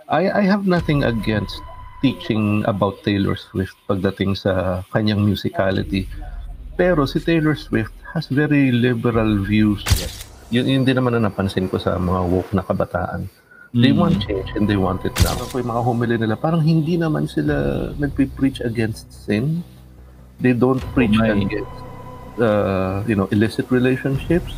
I have nothing against teaching about Taylor Swift pagdating sa kanyang musicality. Pero si Taylor Swift has very liberal views. Yun din naman ang napansin ko sa mga woke na kabataan. They want change and they want it now. Kung yung mga homily nila, parang hindi naman sila nagpe-preach against sin. They don't preach against illicit relationships.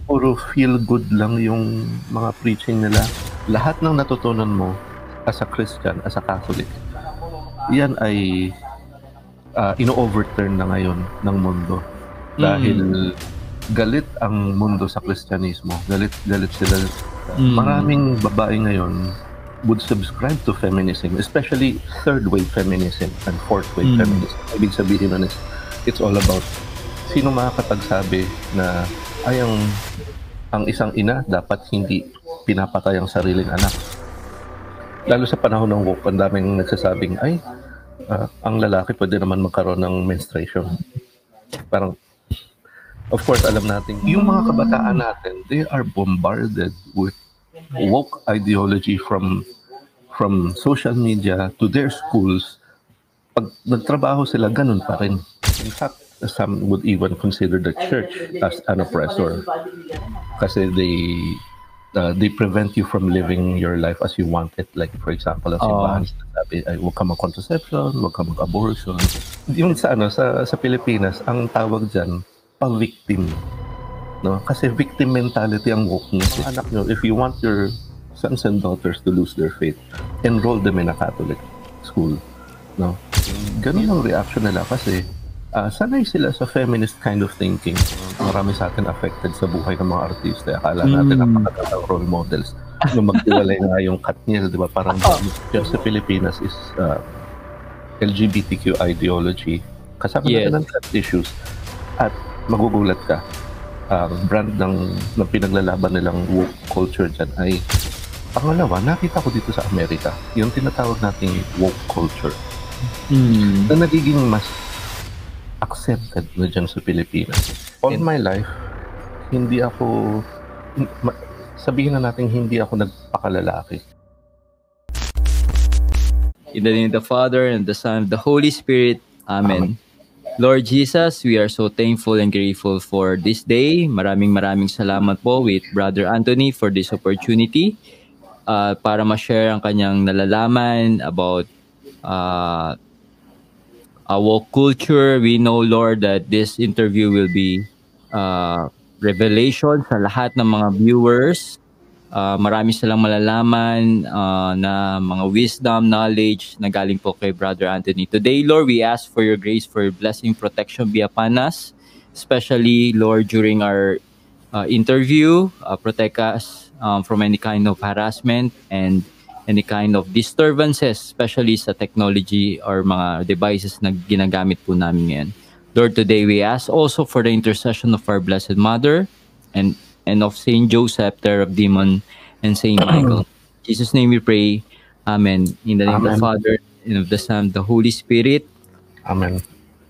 Puro feel good lang yung mga preaching nila. Lahat ng natutunan mo as a Christian, as a Catholic, yan ay ino-overturn na ngayon ng mundo. Dahil galit ang mundo sa Kristyanismo. Galit sila. Maraming babae ngayon would subscribe to feminism, especially third-wave feminism and fourth-wave feminism. Ibig sabihin nun is, it's all about sino makakapagsabi na ay ang isang ina dapat hindi pinapatay ang sariling anak. Lalo sa panahon ng woke, ang daming nagsasabing ay ang lalaki pwede naman magkaroon ng menstruation. Parang, of course, alam natin, yung mga kabataan natin, they are bombarded with woke ideology from social media to their schools. Pag nagtrabaho sila, ganun pa rin. In fact, some would even consider the church as an oppressor kasi they prevent you from living your life as you want it. Like, for example, ang simbahan sabi ay huwag ka mag-contraception, huwag ka mag-abortion. Yung sa Pilipinas, ang tawag diyan pa-victim. No? Kasi victim mentality ang wokeness. Anak nyo, if you want your sons and daughters to lose their faith, enroll them in a Catholic school. No? Ganun ang reaction nila kasi sanay sila sa feminist kind of thinking. Marami sa atin affected sa buhay ng mga artista. Akala natin napakagandang role models. Nung magtiwalay nga yung Katniel, di ba? Parang just sa Pilipinas is LGBTQ ideology. Kasama natin ng trust issues. At magugulat ka, brand ng pinaglalaban nilang woke culture dyan ay pangalawa, nakita ko dito sa Amerika, yung tinatawag nating woke culture. Na nagiging mas accepted na dyan sa Pilipinas. All my life, sabihin na natin hindi ako nagpakalalaki. In the name of the Father, and the Son, and the Holy Spirit. Amen. Lord Jesus, we are so thankful and grateful for this day. Maraming salamat po with Brother Anthony for this opportunity para ma-share ang kanyang nalalaman about woke culture. We know, Lord, that this interview will be revelation sa lahat ng mga viewers. Marami silang malalaman na mga wisdom, knowledge na galing po kay Brother Anthony. Today, Lord, we ask for your grace, for your blessing, protection be upon us. Especially, Lord, during our interview, protect us from any kind of harassment and any kind of disturbances, especially sa technology or mga devices na ginagamit po namin ngayon. Lord, today we ask also for the intercession of our Blessed Mother and of Saint Joseph, Terror of Demon, and Saint Michael. In Jesus' name we pray. Amen. In the name of the Father, and of the Son, the Holy Spirit. Amen.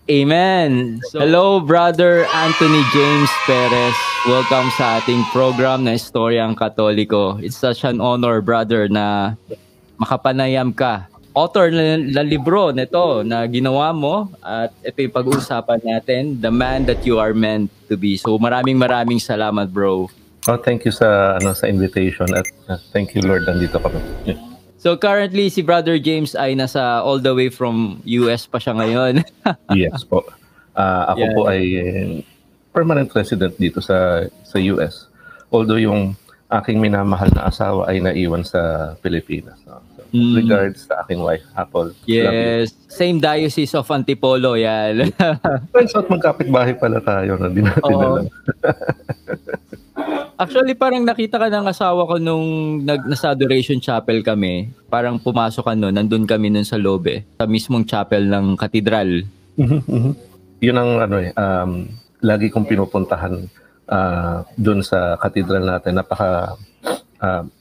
Amen. Hello, Brother Anthony James Perez. Welcome sa ating program na Istoryang Katoliko. It's such an honor, brother, na makapanayam ka. Author na libro nito na ginawa mo at ito yung pag-uusapan natin, the man that you are meant to be. So maraming salamat, bro. Thank you sa invitation at thank you, Lord, nandito kami. So currently si Brother James ay nasa all the way from US pa siya ngayon. Yes po. Ako po ay permanent resident dito sa US. Although yung aking minamahal na asawa ay naiwan sa Pilipinas. So, regards sa aking wife, Apple. Yes. Same diocese of Antipolo, yan. Turns out magkapit-bahay pala tayo na di natin alam. Actually, parang nakita ka ng asawa ko nung nasa Adoration Chapel kami. Parang pumasok ka nun, nandun kami nun sa loob sa mismong chapel ng katedral. Yun ang lagi kong pinupuntahan dun sa katedral natin.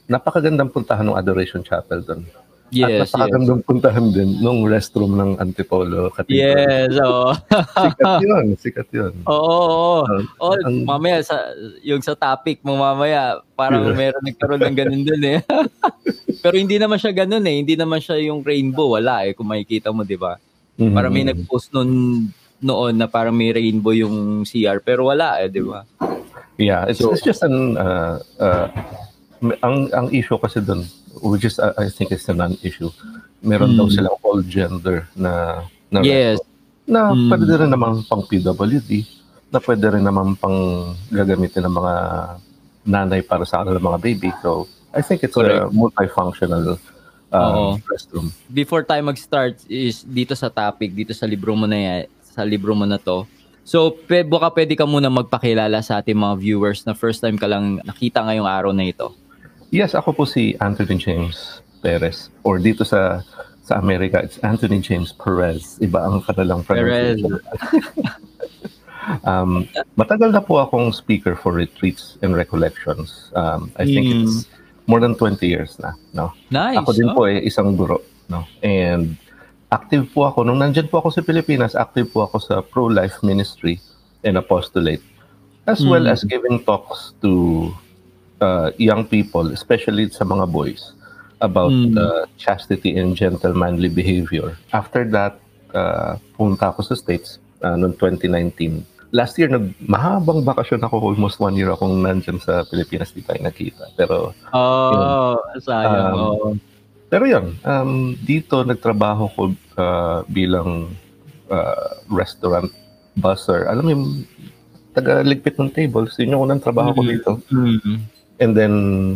Napakagandang puntahan ng Adoration Chapel dun. Yes, yes. napakagandang puntahan din nung restroom ng Antipolo Cathedral. Yes, oo. Sikat yun. Oo, oo. Ang Mamaya yung sa topic mo mamaya, parang meron nagkaroon ng ganun dun eh. Pero hindi naman siya ganun eh. Hindi naman siya yung rainbow. Wala eh. Kung makikita mo, di ba? Parang may nag-post noon na parang may rainbow yung CR. Pero wala eh, di ba? Yeah, it's just ang issue kasi doon, which is I think it's a non-issue. Meron daw silang all gender na Yes. na pwede rin naman pang PWD, na pwede rin naman pang gagamitin ng mga nanay para sa kanilang mga baby. So I think it's a multifunctional restroom. Before tayo mag-start is dito sa topic, dito sa libro mo na yan, sa libro mo na to. So, baka pwede ka muna magpakilala sa ating mga viewers na first time ka lang nakita ngayong araw na ito. Yes, ako po si Anthony James Perez. Or dito sa Amerika, it's Anthony James Perez. Iba ang kanilang pronunciation. Matagal na po akong speaker for retreats and recollections. I think it's more than 20 years na. No? Nice. Ako din po isang guro. No? And active po ako. Nung nandyan po ako sa Pilipinas, active po ako sa pro-life ministry and apostolate. As well as giving talks to young people, especially sa mga boys, about chastity and gentlemanly behavior. After that, punta ako sa States noong 2019. Last year, mahabang bakasyon ako. Almost 1 year akong nandyan sa Pilipinas. Di tayo nakita. Pero, sayang. Pero yun, dito nagtrabaho ko bilang restaurant busser. Alam mo yung taga-ligpit ng tables. Yun yung unang trabaho ko dito. And then,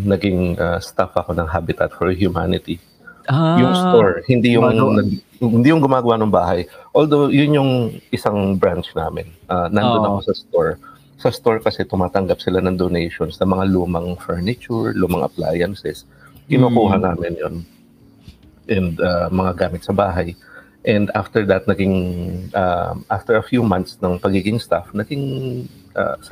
naging staff ako ng Habitat for Humanity. Yung store, hindi yung gumagawa ng bahay. Although, yun yung isang branch namin. Nandun ako sa store. Sa store kasi tumatanggap sila ng donations ng mga lumang furniture, lumang appliances. Kinukuha namin yun. And mga gamit sa bahay. And after that, after a few months ng pagiging staff,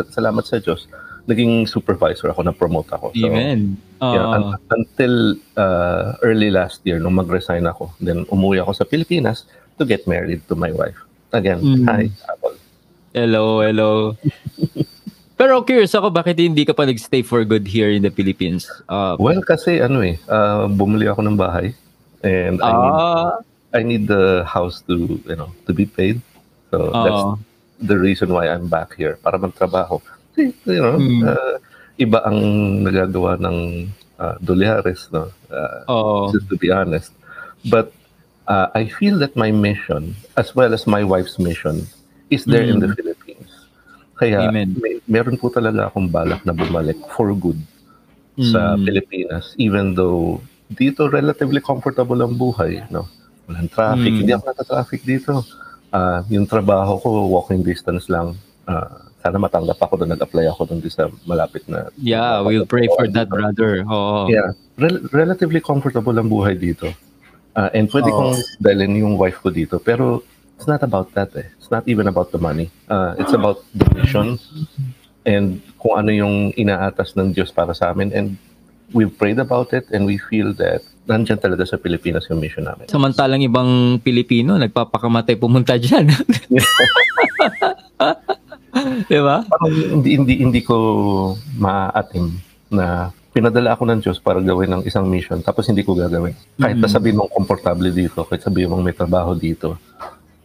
salamat sa Diyos, naging supervisor ako, na-promote ako. So, Amen. Yeah, until early last year, nung mag-resign ako, then umuwi ako sa Pilipinas to get married to my wife. Again, hi, Apple. Hello. Pero curious ako, bakit hindi ka pa nag-stay for good here in the Philippines? Well, kasi bumili ako ng bahay. And I need the house to be paid. So that's the reason why I'm back here, para magtrabaho. Iba ang nagagawa ng Dolyares, no? Just to be honest. But I feel that my mission, as well as my wife's mission, is there in the Philippines. Kaya meron po talaga akong balak na bumalik for good sa Pilipinas, even though dito relatively comfortable ang buhay, no? Walang traffic, hindi ako nata-traffic dito. Yung trabaho ko, walking distance lang. Sana matanggap ako doon, nag-apply ako doon sa malapit na. Yeah, we'll pray for that, brother. Yeah, relatively comfortable ang buhay dito. And pwede kong dalhin yung wife ko dito. Pero it's not about that eh. It's not even about the money. It's about the mission and kung ano yung inaatas ng Diyos para sa amin. And we've prayed about it and we feel that nandyan talaga sa Pilipinas yung mission namin. Samantalang ibang Pilipino, nagpapakamatay pumunta dyan. Diba? Parang hindi ko maatim na pinadala ako ng Diyos para gawin ng isang mission tapos hindi ko gagawin. Kahit sabihin mong komportable dito, kahit sabihin mong may trabaho dito.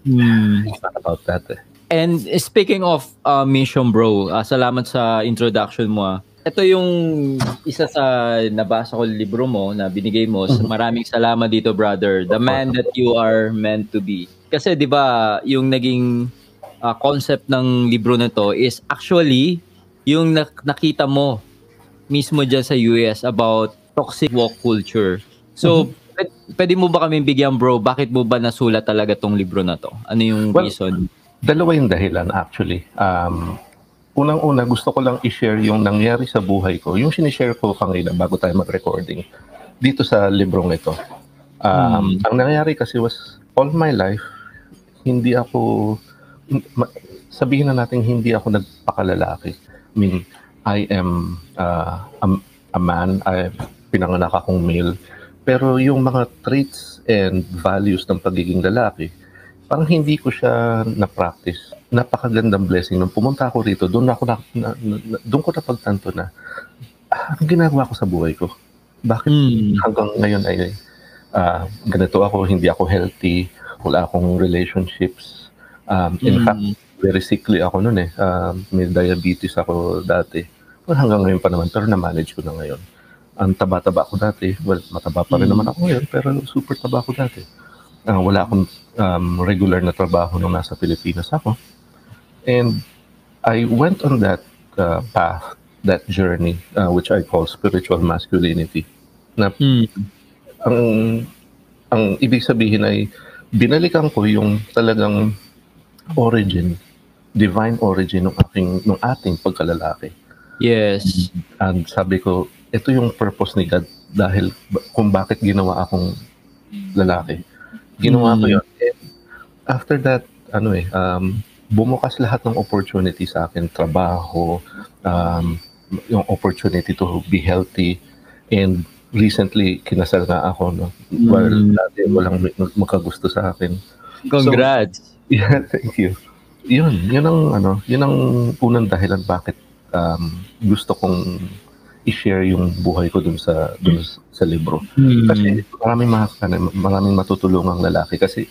It's not about that eh. And speaking of mission, bro, salamat sa introduction mo. Ito yung isa sa nabasa ko libro mo na binigay mo. Maraming salamat dito, brother. The man that you are meant to be. Kasi 'di ba, yung naging concept ng libro na to is actually yung nakita mo mismo dyan sa US about toxic woke culture. So, pwede mo ba kami bigyan, bro? Bakit mo ba nasulat talaga tong libro na to? Ano yung reason? Dalawa yung dahilan actually. Unang-una, gusto ko lang i-share yung nangyari sa buhay ko. Yung sinishare ko kanina bago tayo mag-recording dito sa librong ito. Ang nangyari kasi was all my life, hindi ako sabihin na natin hindi ako nagpakalalaki. I mean, I am a man, pinanganak akong male, Pero yung mga traits and values ng pagiging lalaki, parang hindi ko siya na-practice. Napakagandang blessing. Nung pumunta ako rito, doon ko napagtanto na, anong ginagawa ko sa buhay ko? Bakit hanggang ngayon ay ganito ako, hindi ako healthy, wala akong relationships. In fact, very sickly ako noon eh. May diabetes ako dati. Well, hanggang ngayon pa naman, pero na-manage ko na ngayon. Ang taba-taba ako dati. Well, mataba pa rin naman ako ngayon, pero super taba ako dati. Wala akong regular na trabaho nung nasa Pilipinas ako. And I went on that path, that journey, which I call spiritual masculinity. Na ang ibig sabihin ay binalikan ko yung talagang origin, divine origin ng ating pagkalalaki. Yes. And sabi ko, ito yung purpose ni God dahil kung bakit ginawa akong lalaki. Ginawa ko yun. And after that, bumukas lahat ng opportunity sa akin, trabaho, yung opportunity to be healthy, and recently kinasal nga ako, no? While dati walang makagusto sa akin. Congrats. So, yeah, thank you. Yun ang unang dahilan bakit gusto kong i-share yung buhay ko dun sa libro. Kasi maraming matutulungang lalaki kasi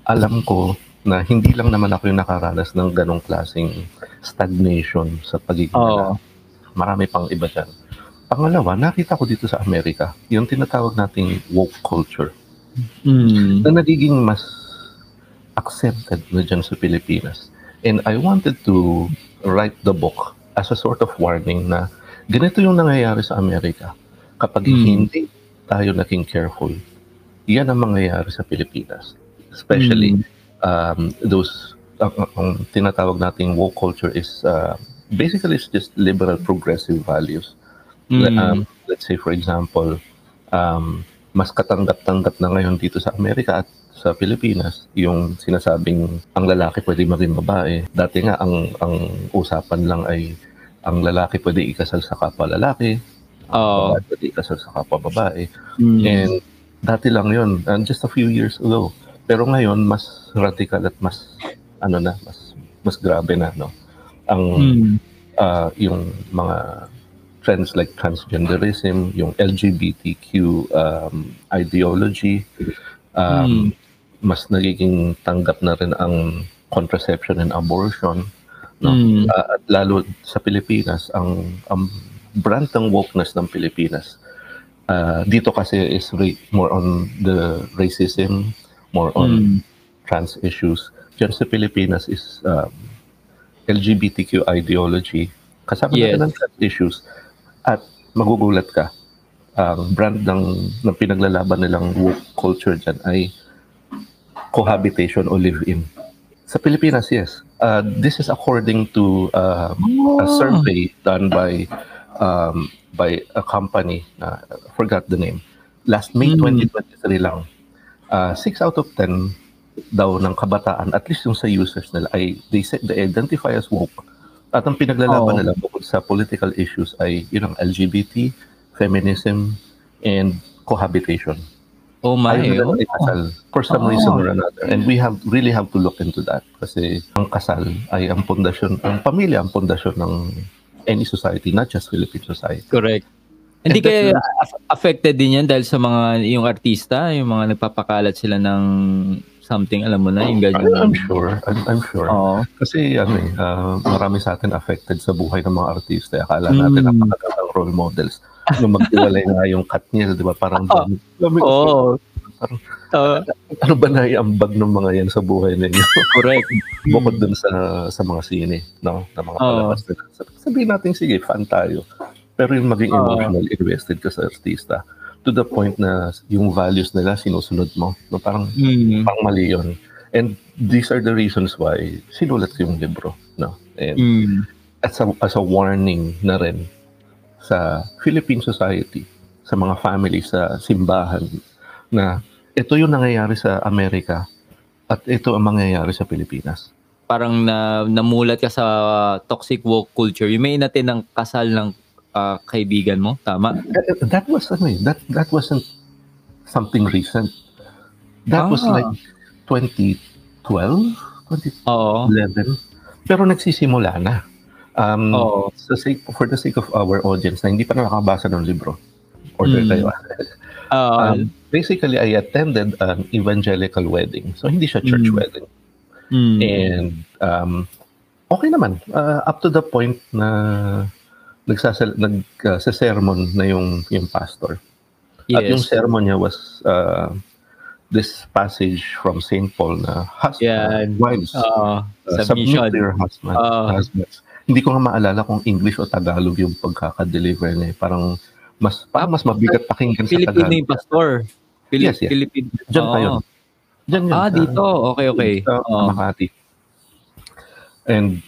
alam ko na hindi lang naman ako yung nakaranas ng ganong klaseng stagnation sa pagiging lalaki. Marami pang iba dyan. Pangalawa, nakita ko dito sa Amerika, yung tinatawag nating woke culture na nagiging mas accepted na dyan sa Pilipinas. And I wanted to write the book as a sort of warning na ganito yung nangyayari sa Amerika. Kapag hindi tayo naging careful, yan ang mangyayari sa Pilipinas. Especially those, ang tinatawag nating woke culture is basically it's just liberal progressive values. Let's say for example, mas katanggap-tanggap na ngayon dito sa Amerika at sa Pilipinas yung sinasabing ang lalaki pwede maging babae. Dati nga ang usapan lang ay ang lalaki pwede ikasal sa kapwa lalaki, babae pwede ikasal sa kapwa babae. And dati lang yun, just a few years ago. Pero ngayon mas radical at mas mas grabe na, no? Yung mga trends like transgenderism, yung LGBTQ ideology, mas nagiging tanggap na rin ang contraception and abortion, no? At lalo sa Pilipinas, ang brand ng wokeness ng Pilipinas dito kasi is more on the racism, more on trans issues. Diyan sa Pilipinas is LGBTQ ideology, kasama natin ng trans issues. At magugulat ka, ang brand ng pinaglalaban nilang woke culture dyan ay cohabitation o live-in. Sa Pilipinas, yes. This is according to a survey done by a company, I forgot the name. Last May 2023 lang. 6 out of 10 daw ng kabataan, at least yung sa users nila, they identify as woke. At ang pinaglalaban nila bukod sa political issues ay yun ang LGBT, feminism, and cohabitation. Oh my. For some reason or another. And we really have to look into that. Kasi ang kasal ay ang pundasyon, ang pamilya ang pundasyon ng any society, not just Philippine society. Correct. Hindi kaya affected din yan dahil sa mga, yung artista, yung mga nagpapakalat sila ng something, alam mo na, yung ganyan. I'm sure. Kasi marami sa atin affected sa buhay ng mga artista. Akala natin napakagandang role models. Nung magtiwalay nga yung Katniel, di ba? Parang ano ba na iambag ng mga yan sa buhay ninyo? Correct. Bukod dun sa mga sine, no? Na mga palabas nila. Sabihin natin, sige, fan tayo. Pero yung maging emotional invested ka sa artista, to the point na yung values nila sinusunod mo. No, parang mali yun. And these are the reasons why sinulat ko yung libro. No? And as a warning na rin sa Philippine society, sa mga family, sa simbahan, na ito yung nangyayari sa Amerika at ito ang mangyayari sa Pilipinas. Parang namulat ka sa toxic woke culture. You may natin ng kasal ng kaibigan mo, tama? That wasn't something recent. That was like 2012, Oo. 2011. Pero nagsisimula na. Oo. For the sake of our audience na hindi pa nakakabasa ng libro, order kayo. Basically, I attended an evangelical wedding. So, hindi siya church wedding. And okay naman. Up to the point na nagsasermon na yung pastor. At yung sermon niya was this passage from St. Paul na wives, submit to your husbands. Hindi ko nga maalala kung English o Tagalog yung pagkaka-deliver niya. Parang mas mabigat pakinggan sa Tagalog. Filipino yung pastor. Yes. Filipino. Diyan pa yun. Diyan yun. Dito. Okay. Makati. And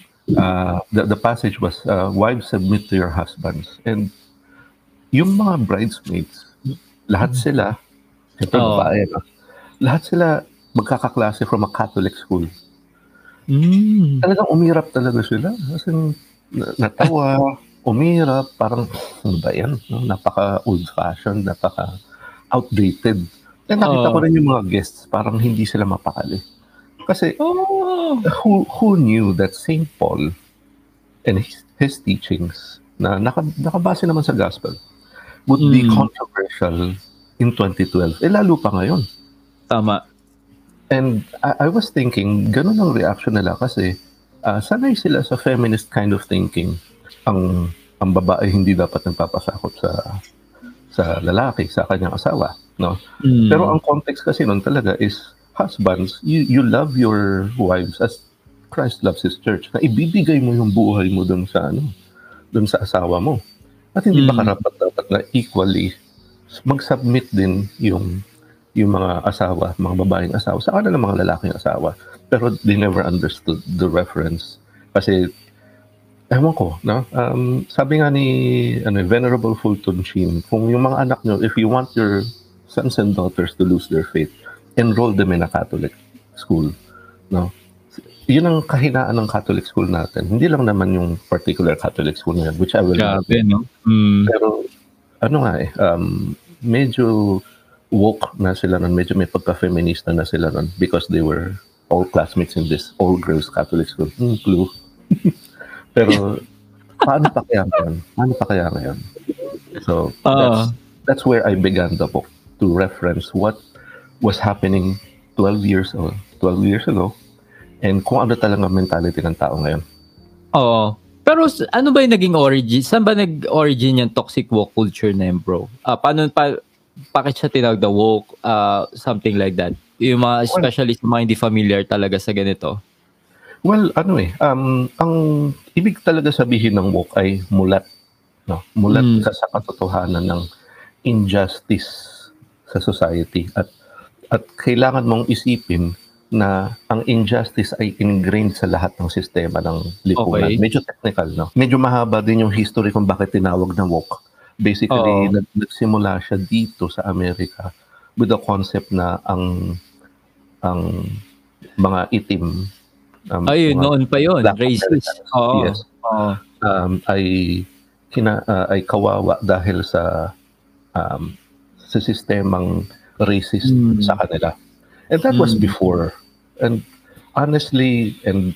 the passage was, wives submit to your husbands. And yung mga bridesmaids, lahat sila, siyempre babae, lahat sila magkakaklase from a Catholic school. Talagang umirap talaga sila. Kasi natawa, umirap, parang, ano ba yan? No? Napaka old-fashioned, napaka outdated. And nakita ko rin yung mga guests, parang hindi sila mapakali. Kasi, who knew that St. Paul and his teachings, na nakabase naman sa gospel, would be controversial in 2012. Lalo pa ngayon. Tama. And I was thinking, ganun ang reaction nila kasi sanay sila sa feminist kind of thinking. Ang babae hindi dapat nagpapasakop sa lalaki, sa kanyang asawa. No? Pero ang context kasi nun talaga is, husbands, you love your wives as Christ loves His church. Na ibibigay mo yung buhay mo dun sa asawa mo. At hindi ba karapat-dapat na equally mag-submit din yung mga asawa, mga babaeng asawa, sa kanila mga lalaking asawa. Pero they never understood the reference. Kasi, ewan ko, no? Sabi nga ni Venerable Fulton Sheen, kung yung mga anak nyo, if you want your sons and daughters to lose their faith, enroll them in a Catholic school. No? Yun ang kahinaan ng Catholic school natin. Hindi lang naman yung particular Catholic school na yun, which I will Grabe, no? Pero, medyo woke na sila nun, medyo may pagka-feminista na sila nun because they were all classmates in this all-girls Catholic school. Clue. Pero, paano pa kaya ngayon? So, that's where I began the book, to reference what was happening 12 years ago, and kung ano talaga mentality ng tao ngayon. Oo. Pero ano ba yung naging origin? Saan ba nag-origin yung toxic woke culture na yun, bro? Bakit siya tinawag the woke? Something like that. Yung mga, especially sa mga hindi familiar talaga sa ganito. Well, ang ibig talaga sabihin ng woke ay mulat. No? Mulat sa katotohanan ng injustice sa society. At kailangan mong isipin na ang injustice ay ingrained sa lahat ng sistema ng lipunan. Okay. Medyo technical, no? Medyo mahaba din yung history kung bakit tinawag na woke. Basically, nagsimula siya dito sa Amerika with the concept na ang mga itim noon pa yun, racist. Yes. Ay kawawa dahil sa sistemang racist sa kanila. And that was before. And honestly and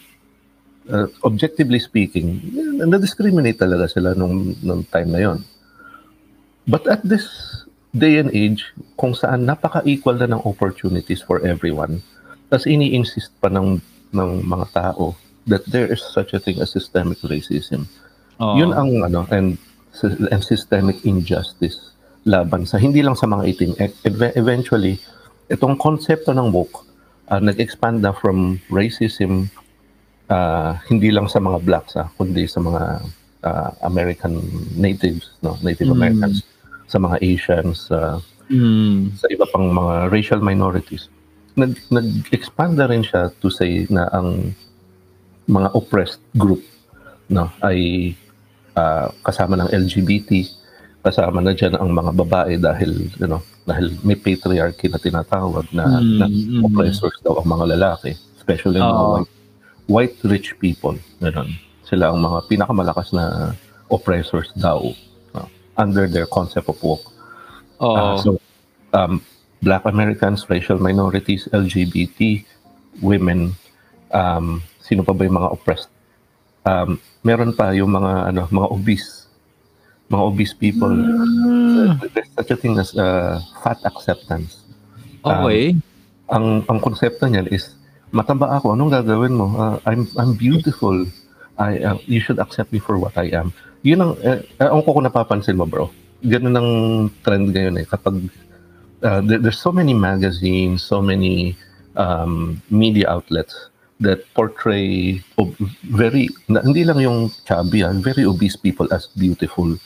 objectively speaking, na-discriminate talaga sila nung time na yon. But at this day and age, kung saan napaka-equal na ng opportunities for everyone, tas ini-insist pa ng mga tao that there is such a thing as systemic racism. Yun ang and systemic injustice laban sa hindi lang sa mga itim. Eventually, itong konsepto ng woke nag-expand na from racism hindi lang sa mga blacks kundi sa mga American natives, Native Americans, sa mga Asians, sa iba pang mga racial minorities. Nag-expand na rin siya to say na ang mga oppressed group ay kasama ng LGBT, kasama na dyan ang mga babae dahil may patriarchy na tinatawag na oppressors daw ang mga lalaki, especially mga white rich people. Sila ang mga pinakamalakas na oppressors daw under their concept of woke. So Black Americans, racial minorities, LGBT, women, sino pa ba yung mga oppressed? Meron pa yung mga obese people. There's such a thing as fat acceptance. Okay. Ang konsepto niyan is, mataba ako, anong gagawin mo? I'm beautiful. You should accept me for what I am. Yun ang, kung napapansin mo, bro. Ganun ang trend ngayon eh. Kapag there's so many magazines, so many media outlets that portray hindi lang yung chubby, very obese people as beautiful.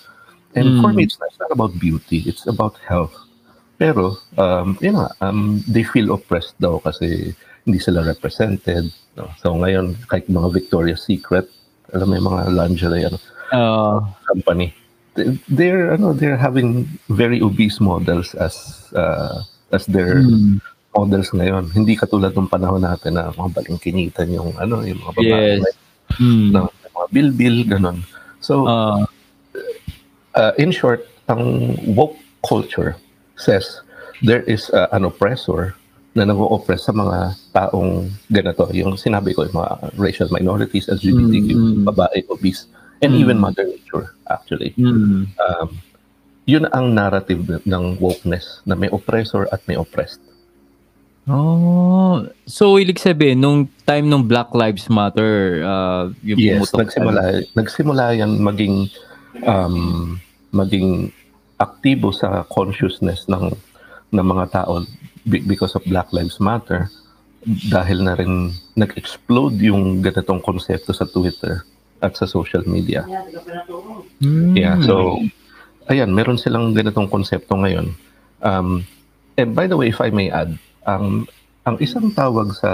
And for me, it's not about beauty. It's about health. Pero, they feel oppressed daw kasi hindi sila represented. No? So ngayon, kahit mga Victoria's Secret, alam mo yung mga lingerie company, they're having very obese models as their models ngayon. Hindi katulad ng panahon natin na mga balingkinitan yung mga babae. Yes. Mga bilbil, ganun. So, in short, ang woke culture says there is an oppressor na nag-o-oppress sa mga taong ganito. Yung sinabi ko, yung mga racial minorities, LGBTQ, babae, obese, and even Mother Nature, actually. Yun ang narrative ng wokeness, na may oppressor at may oppressed. Oh, so ibig sabihin nung time ng Black Lives Matter, yung yes, nagsimula yan maging aktibo sa consciousness ng mga tao because of Black Lives Matter, dahil na rin nag-explode yung ganitong konsepto sa Twitter at sa social media. Yeah, so ayan, meron silang ganitong konsepto ngayon. And by the way, if I may add, ang isang tawag sa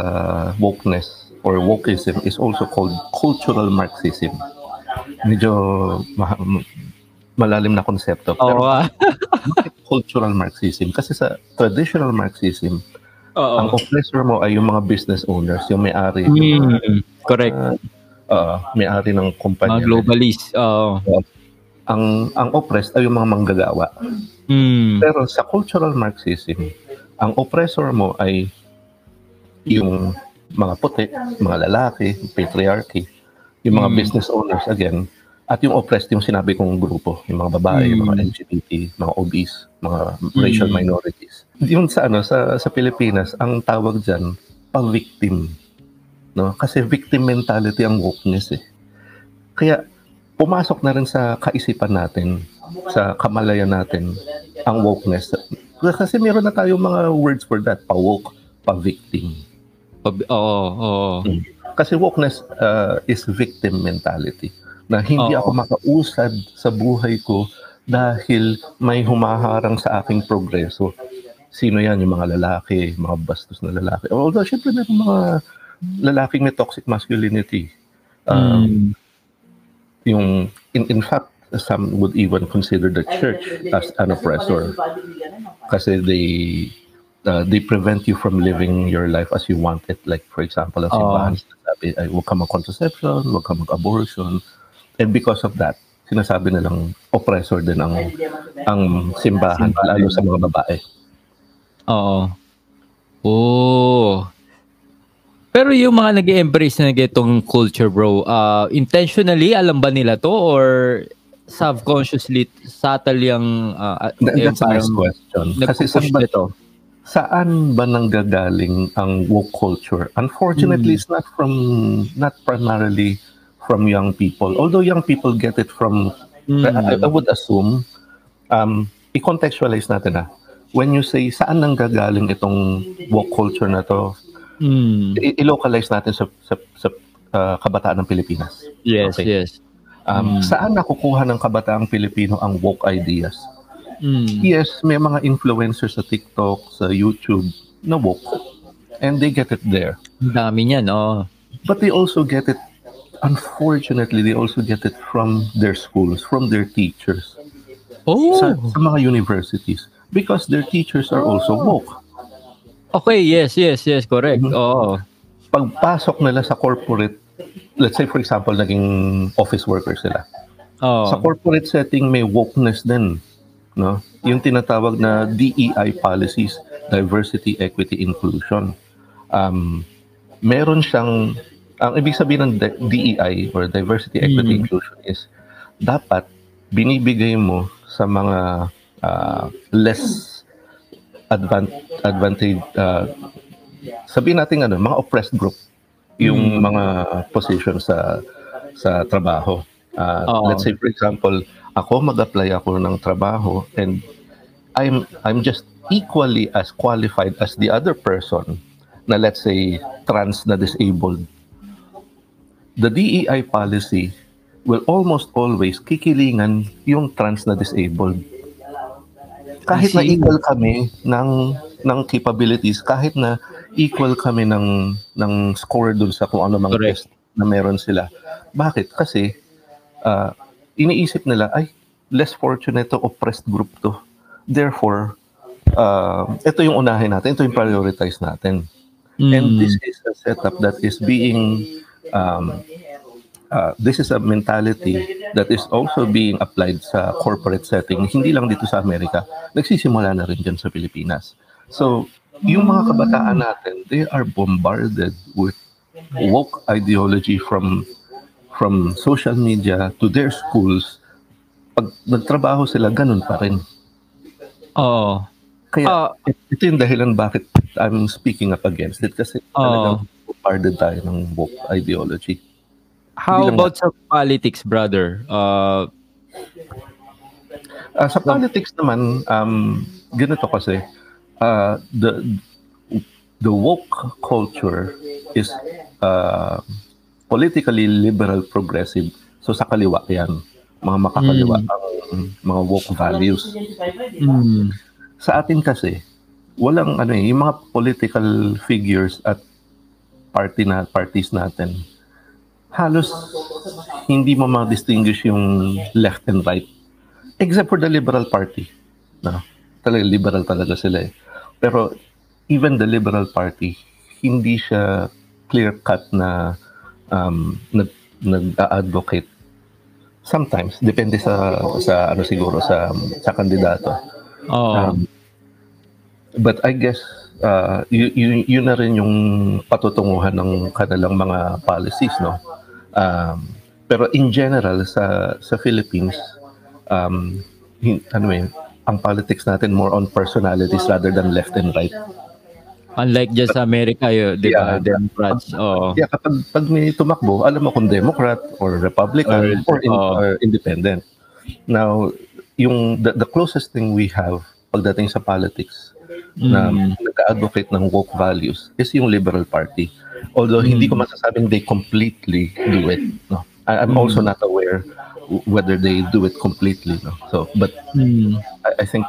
wokeness or wokeism is also called cultural Marxism. Medyo malalim na konsepto. Pero cultural Marxism? Kasi sa traditional Marxism, ang oppressor mo ay yung mga business owners, yung may-ari. Correct. May-ari ng kumpanya. Mga globalist. Ang oppressed ay yung mga manggagawa. Pero sa cultural Marxism, ang oppressor mo ay yung mga puti, mga lalaki, patriarchy, yung mga business owners again, at yung oppressed, yung sinabi kong grupo, yung mga babae, yung mga LGBT, mga obese, mga racial minorities. Yung sa Pilipinas, ang tawag dyan, pa-victim. No? Kasi victim mentality ang wokeness eh. Kaya pumasok na rin sa kaisipan natin, sa kamalayan natin, ang wokeness. Kasi meron na tayong mga words for that, pa-woke, pa-victim. Kasi wokeness is victim mentality. Na hindi ako makausad sa buhay ko dahil may humaharang sa aking progreso. Sino yan? Yung mga lalaki, mga bastos na lalaki. Although, syempre, may mga lalaking may toxic masculinity. In fact, some would even consider the church as an oppressor kasi they prevent you from living your life as you want it. Like, for example, ang simbahan sinasabi ay huwag ka mag-contraception, huwag ka mag-abortion. And because of that, sinasabi nilang oppressor din ang simbahan, lalo sa mga babae. Pero yung mga nag-embrace na itong culture, bro, intentionally, alam ba nila to? Or subconsciously, subtle yung... That's a nice question. Kasi saan ba nanggagaling ang woke culture? Unfortunately, it's not primarily from young people. Although young people get it from... I would assume, i-contextualize natin when you say, saan nanggagaling itong woke culture na to, i-localize natin sa kabataan ng Pilipinas. Yes, okay. Yes. Saan nakukuha ng kabataang Pilipino ang woke ideas? Yes, may mga influencers sa TikTok, sa YouTube na woke. And they get it there. Dami niyan, But they also get it, unfortunately, they also get it from their schools, from their teachers. Sa mga universities. Because their teachers are also woke. Okay, yes, correct. Pagpasok nila sa corporate, let's say for example, naging office worker sila. Sa corporate setting, may wokeness din. No? Yung tinatawag na DEI policies, diversity, equity, inclusion. Meron siyang, ang ibig sabihin ng DEI or diversity, equity, inclusion is dapat binibigay mo sa mga less advantage, sabihin natin mga oppressed group, yung mga position sa trabaho. Let's say for example, ako mag-apply ako ng trabaho and I'm just equally as qualified as the other person na let's say trans na disabled. The DEI policy will almost always kikilingan yung trans na disabled. Kahit na equal kami ng capabilities, kahit na equal kami ng score dun sa kung ano mang test na meron sila. Bakit? Kasi iniisip nila, ay, less fortunate to, oppressed group to. Therefore, ito yung unahin natin, ito yung prioritize natin. And this is a setup that is being, this is a mentality that is also being applied sa corporate setting, hindi lang dito sa Amerika, nagsisimula na rin dyan sa Pilipinas. So, yung mga kabataan natin, they are bombarded with woke ideology from social media to their schools. Pag nagtrabaho sila, ganun pa rin. Kaya ito yung dahilan bakit I'm speaking up against it kasi talagang bombarded tayo ng woke ideology. How about sa politics, brother? Sa politics naman, ganito kasi, the woke culture is politically liberal progressive. So sa kaliwa yan, mga makakaliwa ang mga woke values. Sa atin kasi, walang yung mga political figures at parties natin, halos hindi mo ma-distinguish yung left and right. Except for the Liberal Party. No? Talaga liberal talaga sila eh. Pero even the Liberal Party, hindi siya clear-cut na nag-advocate. Sometimes, depende sa siguro sa kandidato. But I guess yun na rin yung patutunguhan ng kanilang mga policies, no? Pero in general sa Philippines, ang politics natin more on personalities rather than left and right. Unlike just sa America, di ba? Democrats. Yeah, kapag may tumakbo, alam mo kung Democrat or Republican or independent. Now, yung the closest thing we have pagdating sa politics na nag-advocate ng woke values is yung Liberal Party. Although hindi ko masasabing they completely do it. No? I'm also not aware whether they do it completely. No? So, but I think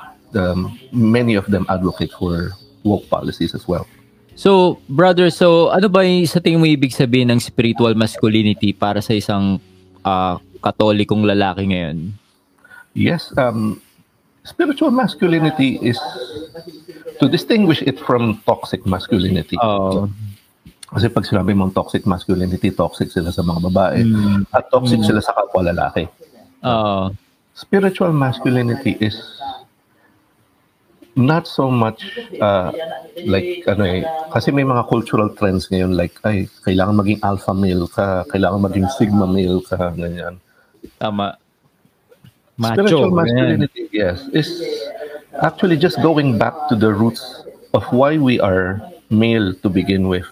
many of them advocate for woke policies as well. So, brother, ano ba yung sa tingin mo ibig sabihin ng spiritual masculinity para sa isang katolikong lalaki ngayon? Yes, spiritual masculinity is to distinguish it from toxic masculinity. Kasi pag sinabi mong toxic masculinity, toxic sila sa mga babae at toxic sila sa kapwa lalaki. Spiritual masculinity is not so much like kasi may mga cultural trends ngayon like kailangan maging alpha male ka, kailangan maging sigma male ka, ganyan. Tama. Macho, spiritual masculinity, yes, is actually just going back to the roots of why we are male to begin with.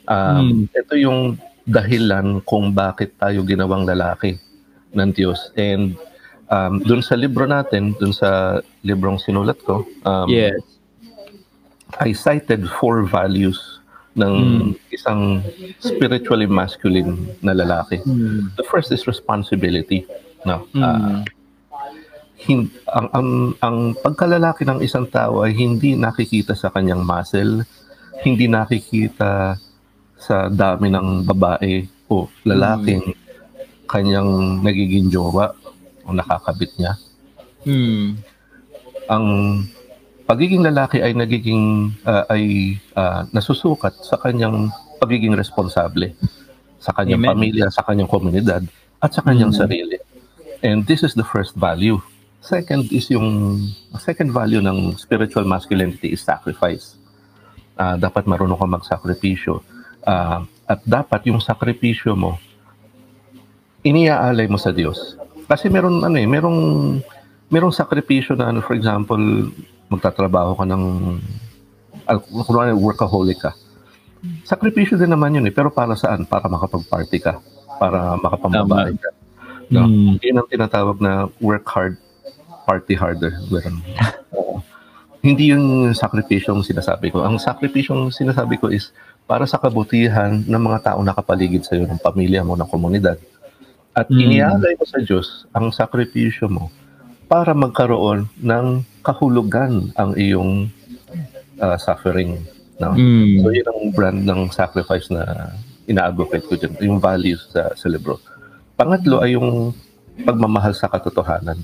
Ito yung dahilan kung bakit tayo ginawang lalaki ng Diyos. And dun sa libro natin, dun sa librong sinulat ko, yes, I cited 4 values ng isang spiritually masculine na lalaki. The first is responsibility. No? Ang pagkalalaki ng isang tao ay hindi nakikita sa kanyang muscle, hindi nakikita sa dami ng babae o lalaking kanyang nagiging jowa o nakakabit niya. Ang pagiging lalaki ay nagiging nasusukat sa kanyang pagiging responsable sa kanyang pamilya, sa kanyang komunidad at sa kanyang sarili. And this is the first value. Second is second value ng spiritual masculinity is sacrifice. Dapat marunong ka magsakripisyo. At dapat yung sakripisyo mo, iniaalay mo sa Diyos. Kasi merong sakripisyo na for example, magtatrabaho ka ng workaholic ka. Sakripisyo din naman yun pero para saan? Para makapag-party ka, para makapambabae ka. No? Yun ang tinatawag na work hard, party harder. Hindi yung sakripisyong sinasabi ko. Ang sakripisyong sinasabi ko is para sa kabutihan ng mga taong nakapaligid sa iyo, ng pamilya mo, ng komunidad. At iniaalay mo sa Diyos ang sakripisyo mo para magkaroon ng kahulugan ang iyong suffering. No? So yun ang brand ng sacrifice na ina-advocate ko dyan, yung values sa libro. Pangatlo ay yung pagmamahal sa katotohanan.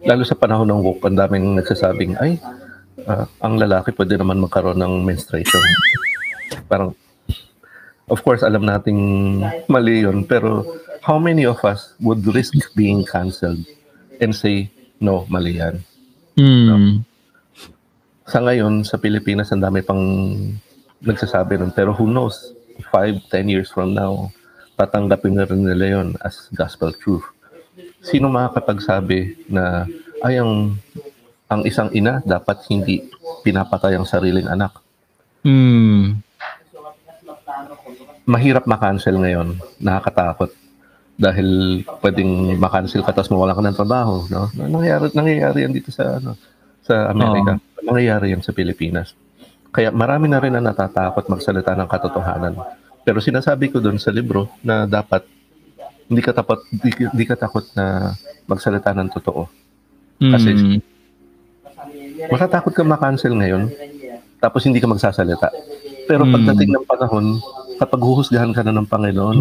Lalo sa panahon ng woke, ang daming nagsasabing, ang lalaki pwede naman magkaroon ng menstruation. Parang, of course, alam nating mali yun, pero how many of us would risk being cancelled and say, no, mali yan? No? Sa ngayon, sa Pilipinas, ang dami pang nagsasabi nun. Pero who knows, 5-10 years from now, tatanggapin na rin nila yun as gospel truth. Sino makakapagsabi na ang isang ina dapat hindi pinapatay ang sariling anak? Mahirap makancel ngayon. Nakakatakot. Dahil pwedeng makancel ka tapos mawalan ka ng trabaho. No? Nangyayari yan dito sa Amerika. Nangyayari yan sa Pilipinas. Kaya marami na rin na natatakot magsalita ng katotohanan. Pero sinasabi ko doon sa libro na dapat hindi ka takot na magsalita ng totoo. Kasi matatakot ka makancel ngayon tapos hindi ka magsasalita. Pero pagdating ng panahon, kapag huhusgahan ka na ng Panginoon,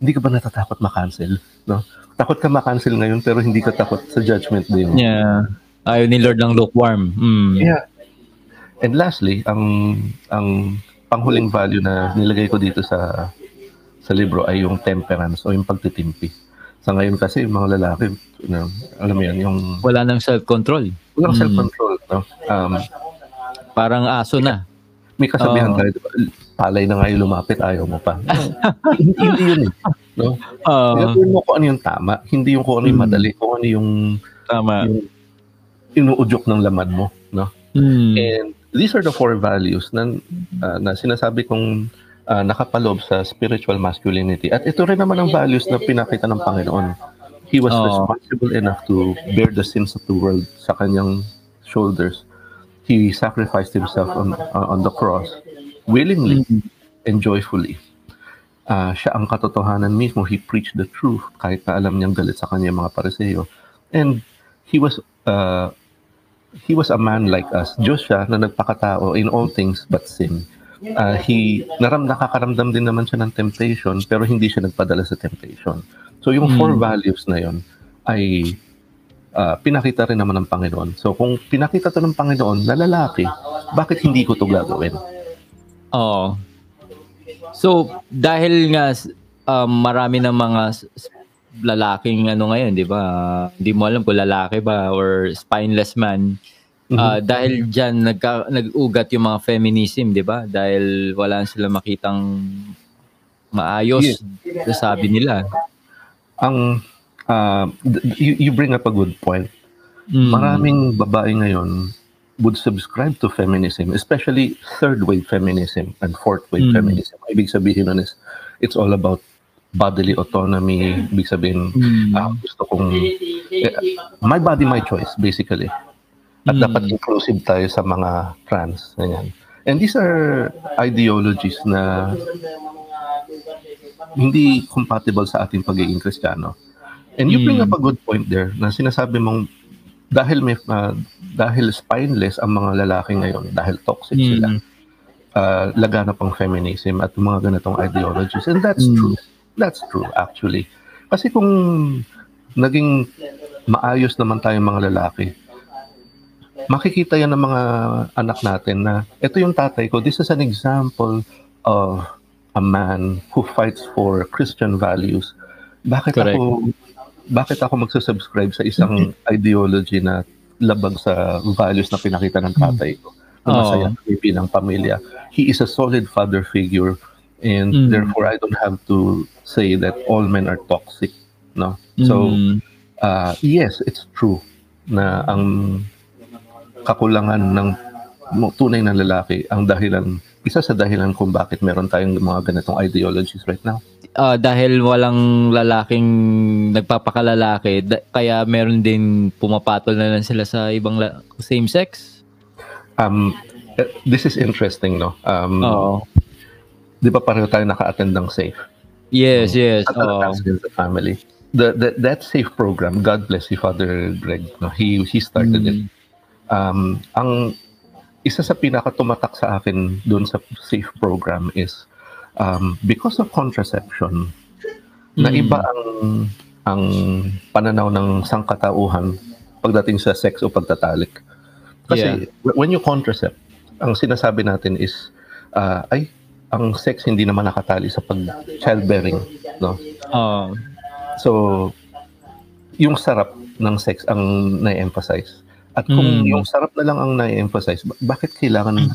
hindi ka ba natatakot makancel? No? Takot ka makancel ngayon pero hindi ka takot sa judgment din. Yeah. Ayaw ni Lord ng lukewarm. Yeah. And lastly, ang panghuling value na nilagay ko dito sa libro ay yung temperance o yung pagtitimpi. Sa ngayon kasi, yung mga lalaki, alam mo yan, yung... Wala nang self-control. Walang self-control, no? Parang aso na. May kasabihan tayo, diba? Palay na nga yung lumapit, ayaw mo pa. Hindi yun eh. No? Gagawin mo kung ano yung tama, hindi yung kung ano yung madali, kung ano yung... Tama. Yung inuudyok ng laman mo, no? And these are the 4 values na sinasabi kong nakapaloob sa spiritual masculinity. At ito rin naman ang values na pinakita ng Panginoon. He was responsible enough to bear the sins of the world sa kanyang shoulders. He sacrificed himself on the cross willingly and joyfully. Siya ang katotohanan mismo. He preached the truth kahit na alam niyang galit sa kanya mga Pariseo. And he was a man like us. Diyos siya na nagpakatao in all things but sin. Nakakaramdam din naman siya ng temptation pero hindi siya nagpadala sa temptation. So yung 4 values na yon ay pinakita rin naman ng Panginoon. So kung pinakita to ng Panginoon na lalaki, bakit hindi ko to gagawin? So dahil nga marami ng mga lalaking ngayon, di ba? Hindi mo alam kung lalaki ba or spineless man. Dahil dyan nag-ugat yung mga feminism, di ba? Dahil wala sila makitang maayos, sabi nila. You bring up a good point. Maraming babae ngayon would subscribe to feminism, especially third-wave feminism and fourth-wave feminism. Ibig sabihin nun is, it's all about bodily autonomy. Ibig sabihin, gusto kong... my body, my choice, basically. At dapat inclusive tayo sa mga trans. Ganyan. And these are ideologies na hindi compatible sa ating pagiging Kristiyano. And you bring up a good point there na sinasabi mong dahil spineless ang mga lalaki ngayon, dahil toxic sila, laganap ang feminism at mga ganitong ideologies. And that's true. That's true, actually. Kasi kung naging maayos naman tayong mga lalaki, makikita yan ng mga anak natin na ito yung tatay ko, this is an example of a man who fights for Christian values. Bakit bakit ako magsusubscribe sa isang ideology na labag sa values na pinakita ng tatay ko? Na masaya kami ng pamilya. He is a solid father figure, and therefore I don't have to say that all men are toxic, no? So yes, it's true na ang kakulangan ng tunay na lalaki ang isa sa dahilan kung bakit meron tayong mga ganitong ideologies right now. Dahil walang lalaking nagpapakalalaki, kaya meron din pumapatol na lang sila sa ibang same sex. This is interesting, no? Di ba pareho tayo naka-attend ng SAFE? Yes. At the family. That SAFE program, God bless you, Father Greg. No? He started it. Ang isa sa pinakatumatak sa akin doon sa SAFE program is because of contraception, na iba ang pananaw ng sangkatauhan pagdating sa sex o pagtatalik. Kasi when you contracept, ang sinasabi natin is ang sex hindi naman nakatali sa pag-childbearing, no? So yung sarap ng sex ang na-emphasize. At kung yung sarap na lang ang na-emphasize, bakit kailangan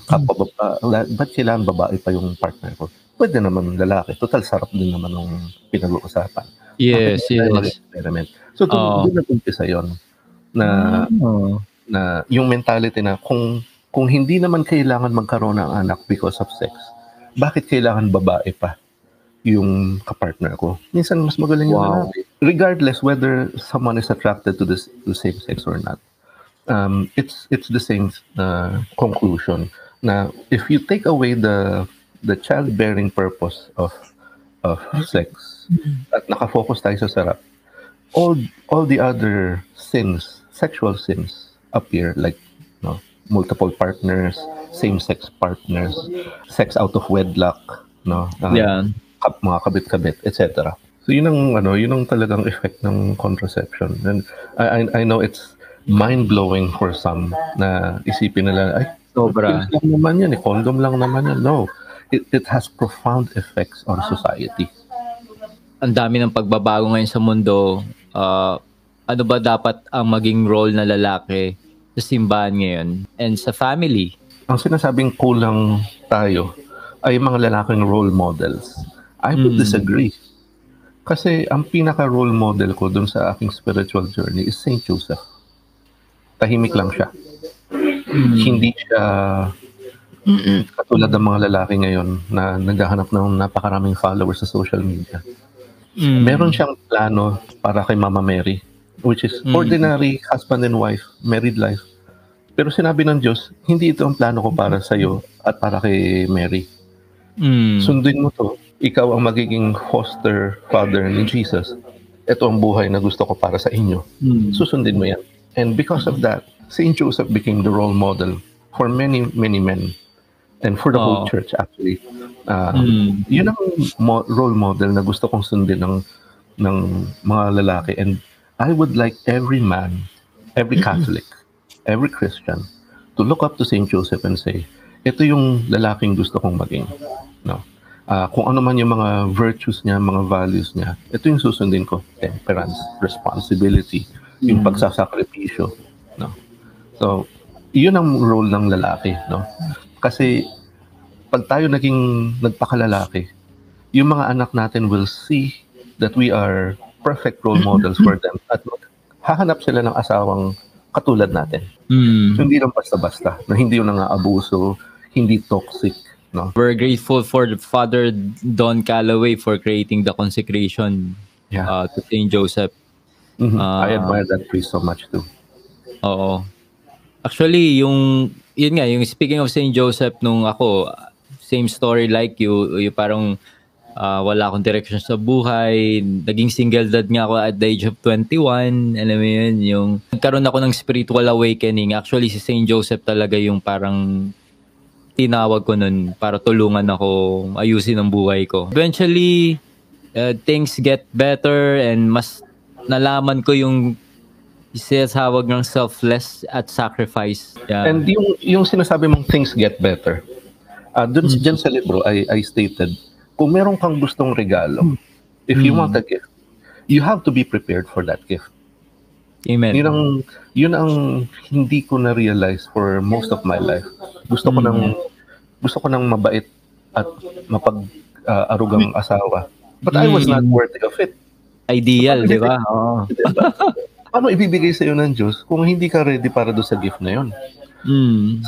babae pa yung partner ko? Pwede naman lalaki. Total sarap din naman ng pinag-uusapan. Yes. Experiment. So doon nag-umpisa yun. Na yung mentality na kung hindi naman kailangan magkaroon ng anak because of sex, bakit kailangan babae pa yung kapartner ko? Minsan mas magaling yung lalaki. Regardless whether someone is attracted to the same sex or not. It's the same conclusion na if you take away the childbearing purpose of sex at nakafocus tayo sa sarap, all the other sins, sexual sins appear, like multiple partners, same-sex partners, sex out of wedlock, mga kabit-kabit, etc. So yun ang talagang effect ng contraception. And I know it's mind-blowing for some na isipin nila, sobra lang naman yan, condom lang naman yan. No, it has profound effects on society. Ang dami ng pagbabago ngayon sa mundo. Ano ba dapat ang maging role na lalaki sa simbahan ngayon and sa family? Ang sinasabing kulang tayo ay mga lalaking role models. I would disagree. Kasi ang pinaka-role model ko dun sa aking spiritual journey is Saint Joseph. Tahimik lang siya. Hindi siya katulad ng mga lalaki ngayon na naghahanap ng napakaraming followers sa social media. Meron siyang plano para kay Mama Mary, which is ordinary husband and wife, married life. Pero sinabi ng Diyos, hindi ito ang plano ko para sa iyo at para kay Mary. Sundin mo to. Ikaw ang magiging foster father ni Jesus. Ito ang buhay na gusto ko para sa inyo. Susundin mo yan. And because of that, Saint Joseph became the role model for many, many men. And for the whole church, actually. Yun ang role model na gusto kong sundin ng mga lalaki. And I would like every man, every Catholic, every Christian, to look up to Saint Joseph and say, ito yung lalaking gusto kong maging. No? Kung ano man yung mga virtues niya, mga values niya, ito yung susundin ko. Temperance, responsibility, yung pagsasakripisyo. No? So, yun ang role ng lalaki. No? Kasi, pag tayo naging nagpakalalaki, yung mga anak natin will see that we are perfect role models for them at hahanap sila ng asawang katulad natin. So, hindi lang basta-basta, na hindi yung nang-aabuso, hindi toxic. No? We're grateful for Father Don Calloway for creating the consecration to Saint Joseph. I admire that priest so much too. Oo. Actually, yun nga, yung speaking of Saint Joseph, nung ako, same story like you parang wala akong direction sa buhay, naging single dad nga ako at the age of 21, alam mo yun, yung nagkaroon ako ng spiritual awakening. Actually, si Saint Joseph talaga yung parang tinawag ko nun para tulungan ako ayusin ang buhay ko. Eventually, things get better and mas nalaman ko yung sinasawag ng selfless at sacrifice. Yeah. And yung sinasabi mong things get better, dyan sa libro, I stated, kung meron kang gustong regalo, if you want a gift, you have to be prepared for that gift. Amen. Yun ang hindi ko na-realize for most of my life. Gusto ko nang mabait at mapag-arugang asawa. But I was not worthy of it. Ideal, di ba? Oo. Diba? Paano ibibigay sa'yo ng Diyos kung hindi ka ready para doon sa gift na yun?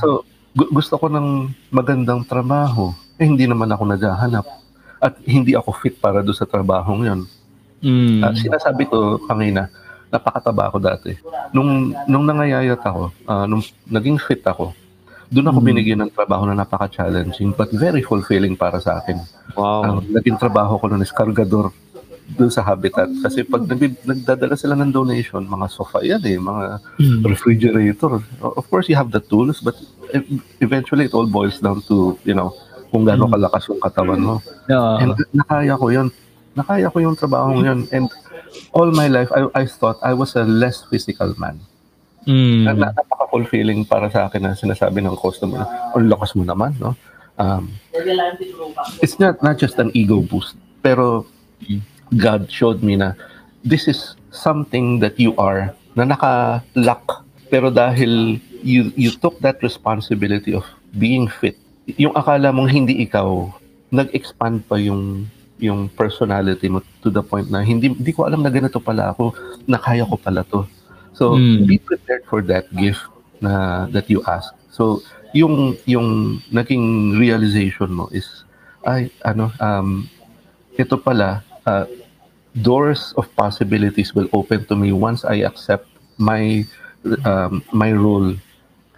So, gusto ko ng magandang trabaho. Hindi naman ako naghahanap. At hindi ako fit para doon sa trabahong yun. Sinasabi ko kanina, napakataba ako dati. Nung nangayayat ako, nung naging fit ako, doon ako binigyan ng trabaho na napaka-challenging but very fulfilling para sa akin. Wow. Naging trabaho ko nun is kargador doon sa Habitat. Kasi pag nagdadala sila ng donation, mga sofa yan mga refrigerator. Of course, you have the tools, but eventually it all boils down to, kung gaano kalakas yung katawan mo. And nakaya ko yun. Nakaya ko yung trabaho yun. And all my life, I thought I was a less physical man. Napaka-fulfilling para sa akin na sinasabi ng customer, ang lakas mo naman, no? It's not just an ego boost, pero God showed me na this is something that you are, na naka-lock, pero dahil you took that responsibility of being fit, yung akala mong hindi ikaw, nag-expand pa yung personality mo to the point na hindi ko alam na ganito pala ako, na kaya ko pala to. So, be prepared for that gift that you ask. So, yung naging realization mo is, ito pala, doors of possibilities will open to me once I accept my role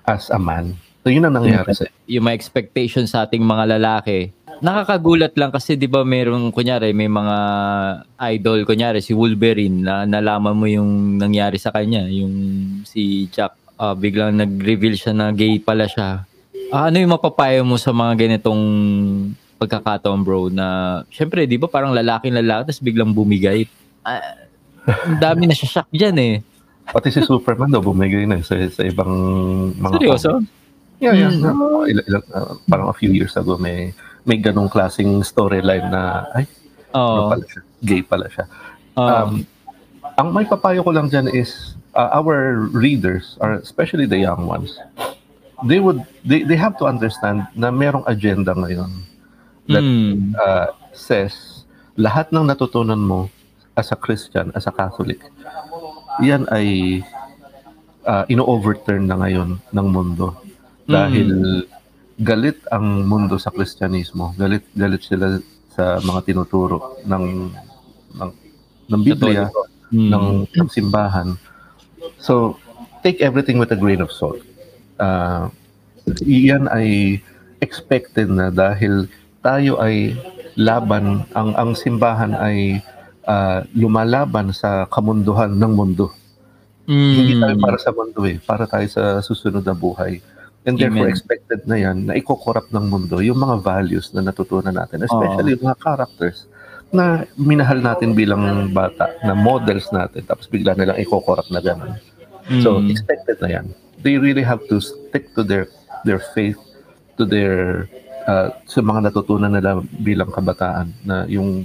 as a man. So, yun ang nangyari sa'yo. Yung mga expectation sa ating mga lalaki, nakakagulat lang kasi 'di ba merong kunyari may mga idol kunyari si Wolverine na nalaman mo yung nangyari sa kanya, yung si Jack biglang nag-reveal siya na gay pala siya. Ano yung mapapayo mo sa mga ganitong pagkakataon, bro, na syempre 'di ba parang lalaki tapos biglang bumigay. Ang dami na siya shock diyan Pati si Superman daw bumigay na sa ibang mga seryoso? Yeah. Parang a few years ago may ganong klaseng storyline na pala siya, gay pala siya. Ang may papayo ko lang dyan is our readers, especially the young ones, they have to understand na merong agenda ngayon that says lahat ng natutunan mo as a Christian, as a Catholic, yan ay ino-overturn na ngayon ng mundo. Dahil galit ang mundo sa Kristyanismo. Galit sila sa mga tinuturo ng Biblia, ng simbahan. So, take everything with a grain of salt. Iyan ay expected na dahil tayo ay laban, ang simbahan ay lumalaban sa kamunduhan ng mundo. Hindi tayo para sa mundo para tayo sa susunod na buhay. And therefore, expected na yan, na iko-corrupt ng mundo yung mga values na natutunan natin, especially yung mga characters na minahal natin bilang bata, na models natin, tapos bigla nilang iko-corrupt na gano'n. So, expected na yan. They really have to stick to their faith, to their, sa mga natutunan nila bilang kabataan, na yung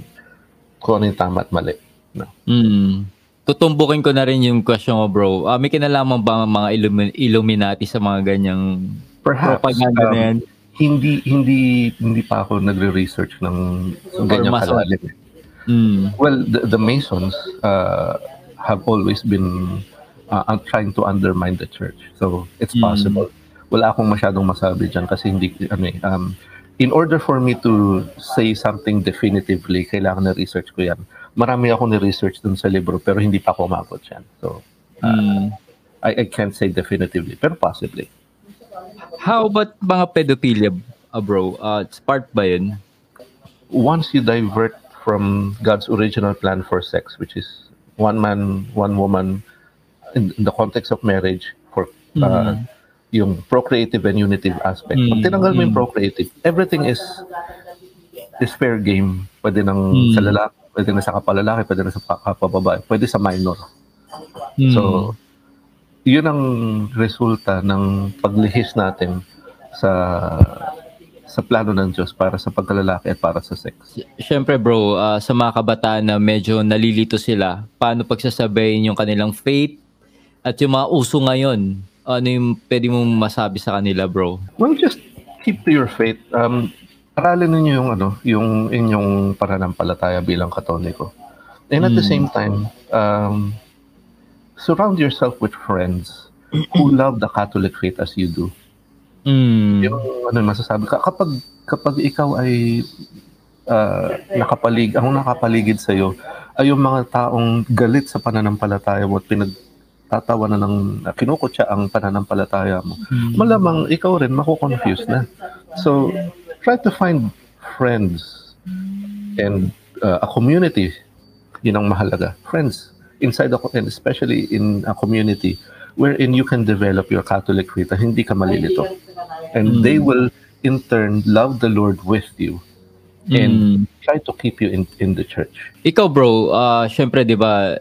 kung ano yung tama at mali. No? Tutumbukin ko na rin yung question mo, bro. May kinalaman ba ang mga Illuminati sa mga ganyang propaganda na yan? Hindi pa ako nagre-research ng ganyang kalalim. Well, the Masons have always been trying to undermine the church. So, it's possible. Wala akong masyadong masabi dyan kasi hindi, in order for me to say something definitively, kailangan na research ko yan. Marami akong ni-research dun sa libro pero hindi pa ako umabot yan. So, I can't say definitively, pero possibly. How about mga pedophilia, bro? Part ba yun? Once you divert from God's original plan for sex, which is one man, one woman, in the context of marriage, for yung procreative and unitive aspect. Pag tinanggal mo yung procreative, everything is fair game. Pwede nang sa lalaki, pwede na sa kapalalaki, pwede na sa kapababae, pwede sa minor. So, yun ang resulta ng paglihis natin sa sa plano ng Diyos para sa pagkalalaki at para sa sex. Siyempre bro, sa mga kabataan na medyo nalilito sila, paano pagsasabayin yung kanilang faith at yung mga uso ngayon? Ano yung pwede mong masabi sa kanila, bro? Well, just keep to your faith. Aralin ninyo yung inyong pananampalataya bilang Katoliko. And at the same time, surround yourself with friends who love the Catholic faith as you do. Yung masasabi ka, kapag ikaw ay nakapaligid sa iyo ay yung mga taong galit sa pananampalataya mo at pinagtatawanan ng kinukutya ang pananampalataya mo, malamang ikaw rin mako-confuse na. So try to find friends and a community. Yun ang mahalaga, friends inside and especially in a community wherein you can develop your Catholic faith at hindi ka malilito. And they will, in turn, love the Lord with you and try to keep you in the church. Ikaw, bro, syempre, di ba,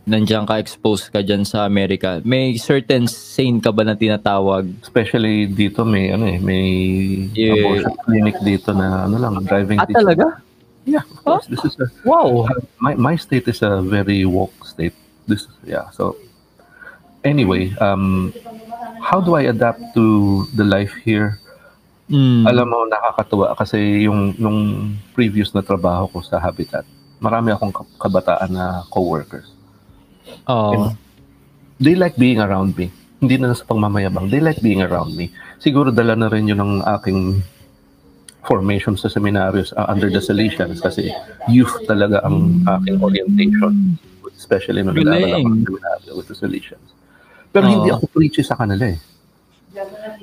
nandiyan ka, exposed ka dyan sa Amerika. May certain saint ka ba na tinatawag? Especially dito, may abortion clinic dito na driving. Talaga? Yeah, of course. This is wow. My state is a very woke state. So anyway, how do I adapt to the life here? Alam mo, nakakatuwa kasi nung previous na trabaho ko sa Habitat, marami akong kabataan na co-workers. And they like being around me. Hindi na sa pangmamayabang. They like being around me. Siguro dala na rin yun ng aking formation sa seminarios under the Salesians kasi youth talaga ang aking orientation, especially nung nag-aaral ako ng seminaryo with the Salesians. Pero hindi ako preachy sa kanila eh.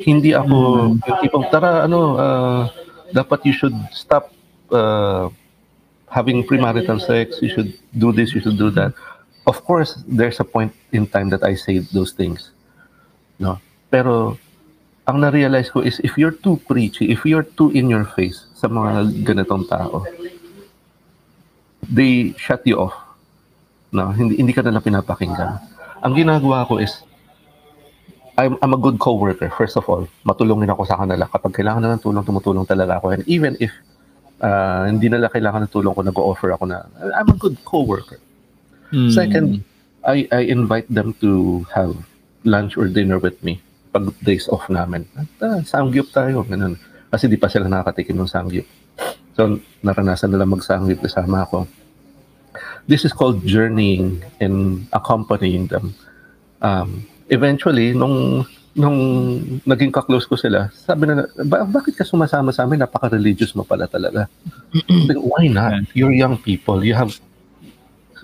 Hindi ako yung tipong dapat you should stop having premarital sex, you should do this, you should do that. Of course, there's a point in time that I say those things. No? Pero ang na-realize ko is if you're too preachy, if you're too in your face sa mga ganitong tao, they shut you off. No? Hindi ka nila pinapakinggan. Ang ginagawa ko is I'm a good coworker, first of all. Matulungin ako sa kanila. Kapag kailangan na ng tulong, tumutulong talaga ako. And even if hindi nila kailangan ng tulong ko, nag-o-offer ako na, I'm a good coworker. Second, I invite them to have lunch or dinner with me pag days off namin. Sangyup tayo. Ganun. Kasi di pa sila nakakatikim ng sangyup. So, naranasan nila mag-sangyup kasama ako. This is called journeying and accompanying them. Eventually, nung naging ka-close ko sila, sabi na, bakit ka sumasama sa amin? Napaka-religious mo pala talaga. Why not? You're young people. You have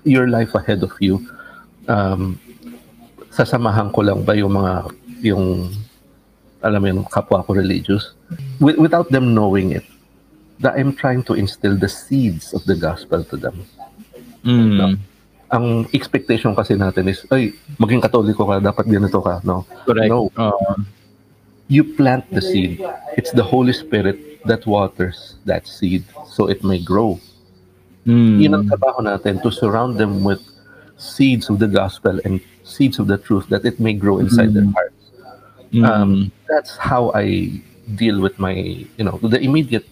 your life ahead of you. Sasamahan ko lang ba yung alam mo yung kapwa ko religious? Without them knowing it, that I'm trying to instill the seeds of the gospel to them. Ang expectation kasi natin is, maging Katoliko ka, dapat ganito ka. No? Correct. No. You plant the seed. It's the Holy Spirit that waters that seed so it may grow. Yun ang trabaho natin, to surround them with seeds of the gospel and seeds of the truth that it may grow inside their hearts. That's how I deal with my, the immediate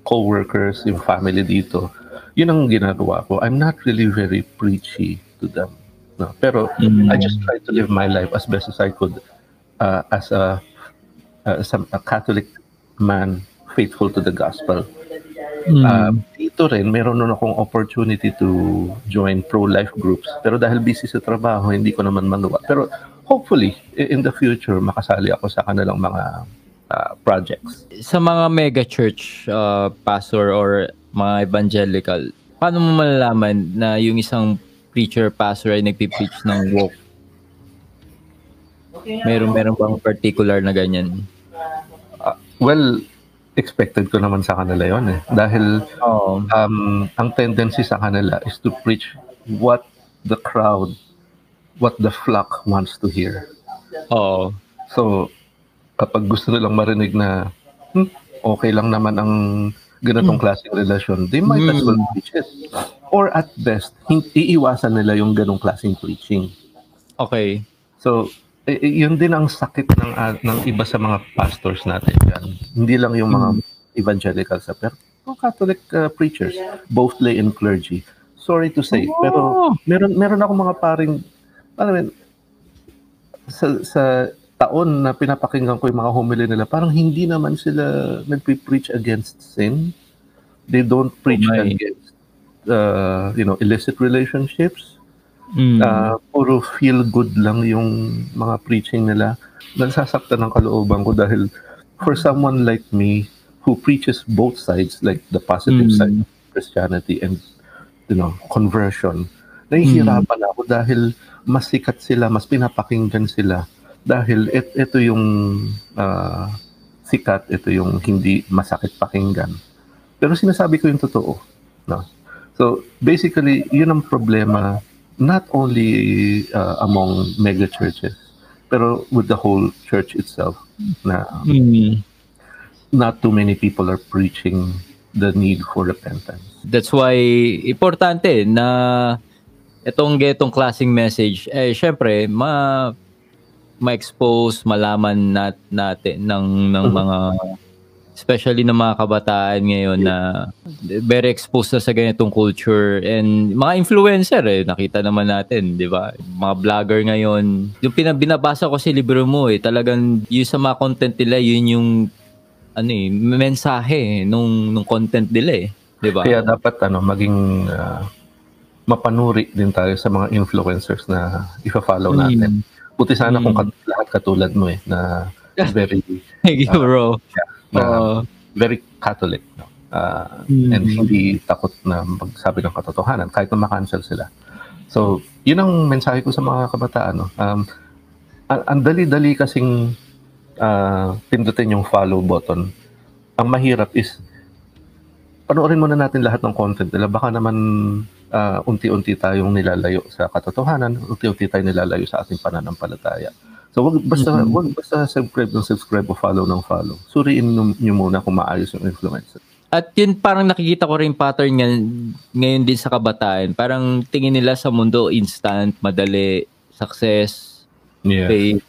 co-workers, yung family dito. Yun ang ginagawa ko. I'm not really very preachy to them. No? Pero I just try to live my life as best as I could as a Catholic man faithful to the gospel. Dito rin, meron nun akong opportunity to join pro-life groups. Pero dahil busy sa trabaho, hindi ko naman magawa. Pero hopefully, in the future, makasali ako sa kanilang mga projects. Sa mga mega church pastor or mga evangelical, paano mo malalaman na yung isang preacher pastor ay nagpipreach ng woke? Meron bang particular na ganyan? Well, expected ko naman sa kanila yon eh. Dahil ang tendency sa kanila is to preach what the crowd, what the flock wants to hear. So, kapag gusto nilang marinig na okay lang naman ang ganitong klaseng relasyon, they might as well preach it. Or at best, iiwasan nila yung ganong klaseng preaching. Okay. So, Yun din ang sakit ng iba sa mga pastors natin dyan. Hindi lang yung mga evangelicals, pero mga Catholic preachers, both lay and clergy. Sorry to say, pero meron ako mga paring, alam mo, sa taon na pinapakinggan ko yung mga homily nila, parang hindi naman sila nagpe-preach against sin. They don't preach against illicit relationships. Puro feel good lang yung mga preaching nila. Nagsasaktan ng kalooban ko dahil for someone like me who preaches both sides, like the positive side of Christianity and conversion, nahihirapan ako dahil mas sikat sila, mas pinapakinggan sila dahil ito yung sikat, ito yung hindi masakit pakinggan. Pero sinasabi ko yung totoo, no? So basically, yun ang problema, not only among mega churches, pero with the whole church itself, na not too many people are preaching the need for repentance. That's why importante na itong klaseng message, syempre ma-expose, malaman natin ng mga, especially ng mga kabataan ngayon na very exposed na sa ganitong culture, and mga influencer, nakita naman natin, di ba? Mga vlogger ngayon, yung binabasa ko si libro mo, talagang yung sa mga content nila, yun yung mensahe nung content nila, di ba? Kaya dapat maging mapanuri din tayo sa mga influencers na ifa-follow natin. Buti sana kung lahat katulad mo na very thank you, bro. Very Catholic, no? And hindi takot na magsabi ng katotohanan kahit na makancel sila. So, yun ang mensahe ko sa mga kabataan, no? Ang dali-dali kasing pindutin yung follow button. Ang mahirap is panoorin muna natin lahat ng content nila. Baka naman unti-unti tayong nilalayo sa katotohanan, unti-unti tayong nilalayo sa ating pananampalataya. So wag basta subscribe o follow ng follow. Suriin niyo muna kung maayos yung influencer. At yun, parang nakikita ko rin pattern ngayon din sa kabataan. Parang tingin nila sa mundo instant, madali, success, faith.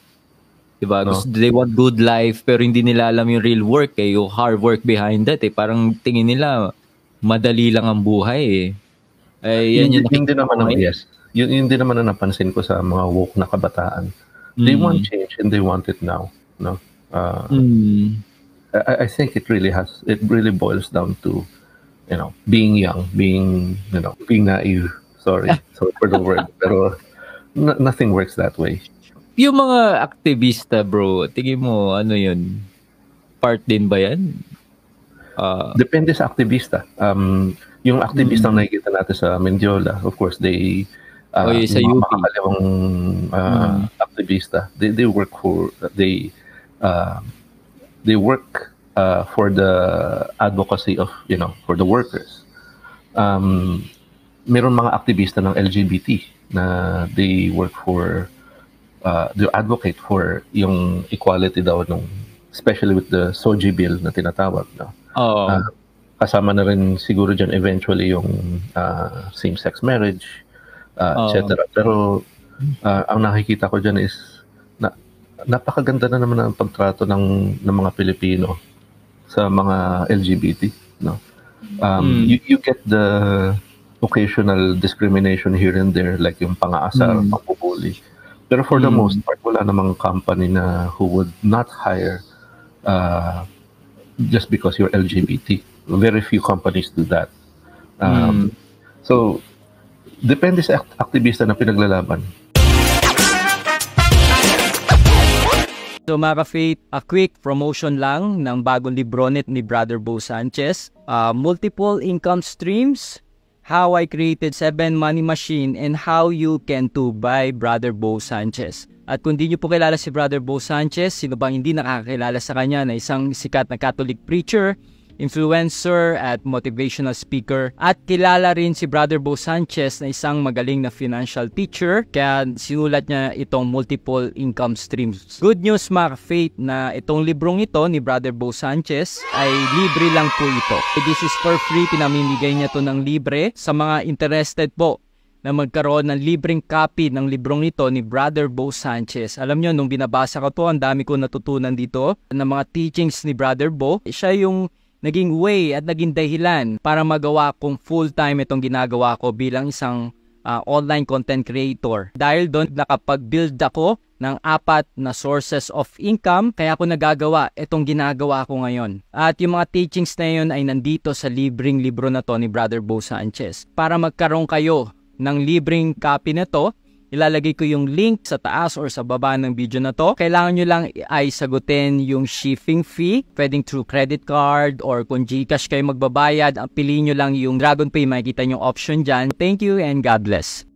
Diba? No? They want good life pero hindi nila alam yung real work, yung hard work behind that. Parang tingin nila madali lang ang buhay. Yan yun din naman ang napansin ko sa mga woke na kabataan. They want change and they want it now, no? I think it really boils down to, being young, being naive. Sorry for the word, pero nothing works that way. Yung mga aktivista, bro, tingin mo ano yun? Part din ba yan? Depende sa aktivista. Yung aktivista na nakikita natin sa Mendiola, of course, they sa UP. Makakalawang aktivista. They work for they work for the advocacy of for the workers. Meron mga aktivista ng LGBT na they work for they advocate for yung equality daw especially with the SOGI bill na tinatawag, no. Kasama na rin siguro diyan eventually yung same-sex marriage, etc. Pero ang nakikita ko diyan is napakaganda na naman ang pagtrato ng mga Pilipino sa mga LGBT, no. You get the occasional discrimination here and there, like yung pang-aasar, pang-bully. Pero for the most part, wala namang company na who would not hire just because you're LGBT. Very few companies do that. So, depende sa aktivista na pinaglalaban. So mga ka-faith, a quick promotion lang ng bagong libronet ni Brother Bo Sanchez. Multiple income streams, How I Created 7 Money Machine, and How You Can Too by Brother Bo Sanchez. At kung di nyo po kilala si Brother Bo Sanchez, sino bang hindi nakakilala sa kanya na isang sikat na Catholic preacher, influencer at motivational speaker. At kilala rin si Brother Bo Sanchez na isang magaling na financial teacher, kaya sinulat niya itong multiple income streams. Good news mga faith na itong librong ito ni Brother Bo Sanchez ay libre lang po ito. This is for free, pinamimigay niya to ng libre sa mga interested po na magkaroon ng libreng copy ng librong ito ni Brother Bo Sanchez. Alam nyo, nung binabasa ko to, ang dami ko natutunan dito ng mga teachings ni Brother Bo. Siya yung naging way at naging dahilan para magawa kong full-time itong ginagawa ko bilang isang online content creator. Dahil doon nakapag-build ako ng 4 na sources of income, kaya ako nagagawa itong ginagawa ko ngayon. At yung mga teachings na yun ay nandito sa libreng libro na to ni Brother Bo Sanchez. Para magkaroon kayo ng libreng copy na to, ilalagay ko yung link sa taas or sa baba ng video na to. Kailangan nyo lang ay sagutin yung shipping fee, pwedeng through credit card or kung GCash kayo magbabayad, piliin nyo lang yung DragonPay, makikita nyo option dyan. Thank you and God bless.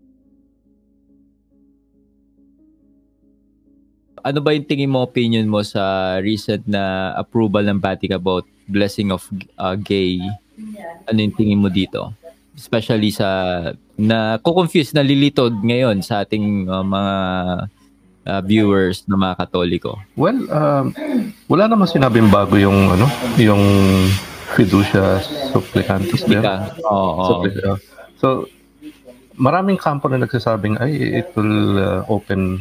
Ano ba yung tingin mo, opinion mo sa recent na approval ng Vatican about blessing of gay? Ano yung tingin mo dito? Especially sa na ko-confuse, nalilitod ngayon sa ating mga viewers na mga Katoliko. Well, wala naman sinabing bago yung yung fiducia supplicantis. Oo. So maraming kampo na nagsasabing ay it will open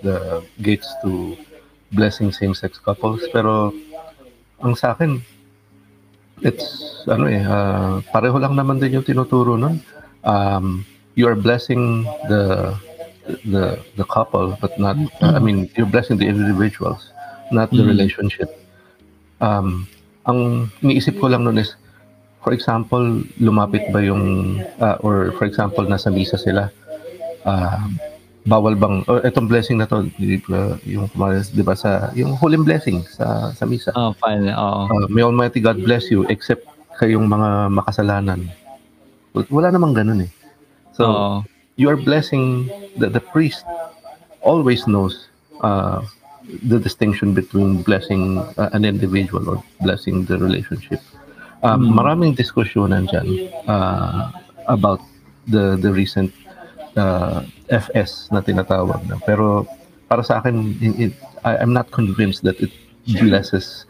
the gates to blessing same-sex couples, pero ang sa akin it's pareho lang naman din yung tinuturo nun. You are blessing the couple, but not you're blessing the individuals, not the relationship. Ang iniisip ko lang nun is, for example, lumapit ba yung or for example nasa misa sila, bawal bang itong blessing na to, yung di ba sa yung huling blessing sa misa. Fine. May Almighty God bless you except kayong mga makasalanan. Wala namang ganun eh. So you are blessing the priest always knows the distinction between blessing an individual or blessing the relationship. Maraming diskusyonan dyan about the recent FS na tinatawag na. Pero para sa akin, I'm not convinced that it blesses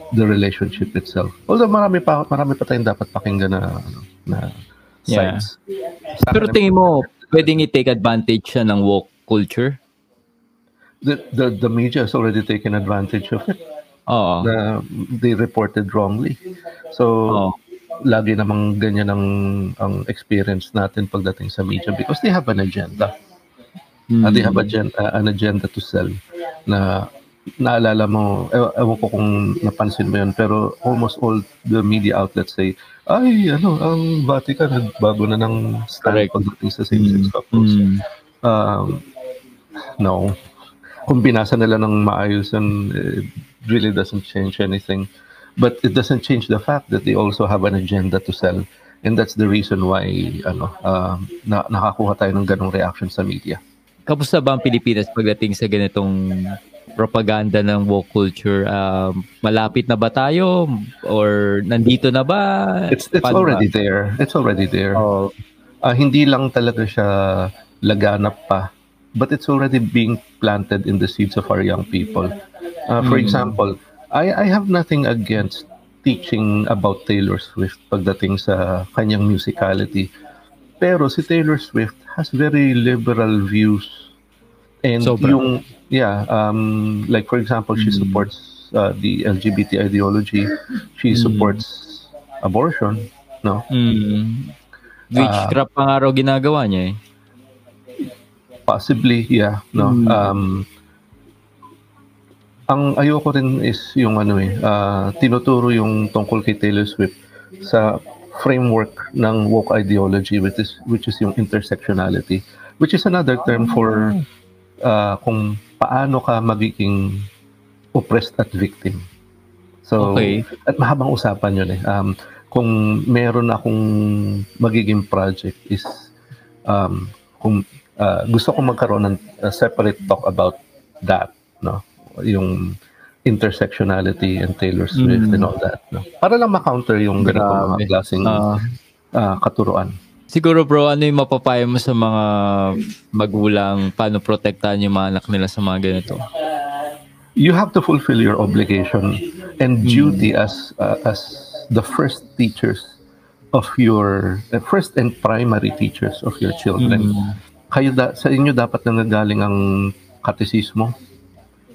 the relationship itself. Although marami pa tayong dapat pakinggan na sides. Pero tingin mo, pwedeng i-take advantage siya ng woke culture? The media has already taken advantage of it. They reported wrongly. So, lagi namang ganyan ang experience natin pagdating sa media because they have an agenda. They have an agenda to sell. Na naalala mo, ewan ko kung napansin mo yun, pero almost all the media outlets say, ay, ang Vatican nagbago na ng stand pagdating sa same-sex couples. No. Kung binasa nila ng maayos, and it really doesn't change anything. But it doesn't change the fact that they also have an agenda to sell. And that's the reason why nakakuha tayo ng ganong reaction sa media. Kamusta ba ang Pilipinas pagdating sa ganitong propaganda ng woke culture? Malapit na ba tayo? Or nandito na ba? It's already there. It's already there. Hindi lang talaga siya laganap pa. But it's already being planted in the seeds of our young people. For example, I have nothing against teaching about Taylor Swift pagdating sa kanyang musicality. Pero si Taylor Swift has very liberal views. And like for example, she supports the LGBT ideology. She supports abortion, no? Witchcraft pa nga raw ginagawa niya eh. Possibly, yeah, no. Ang ayoko rin is yung tinuturo yung tungkol kay Taylor Swift sa framework ng woke ideology, which is yung intersectionality, which is another term for kung paano ka magiging oppressed at victim. So, at mahabang usapan yun eh. Kung meron akong magiging project is kung gusto ko magkaroon ng separate talk about that, no? Yung intersectionality and Taylor Swift and all that, no? Para lang ma-counter yung ganitong mga klaseng katuruan. Siguro bro, ano yung mapapayo mo sa mga magulang paano protektahan yung mga anak nila sa mga ganito? You have to fulfill your obligation and duty as the first teachers of your first and primary teachers of your children. Sa inyo dapat nanggagaling ang katekismo.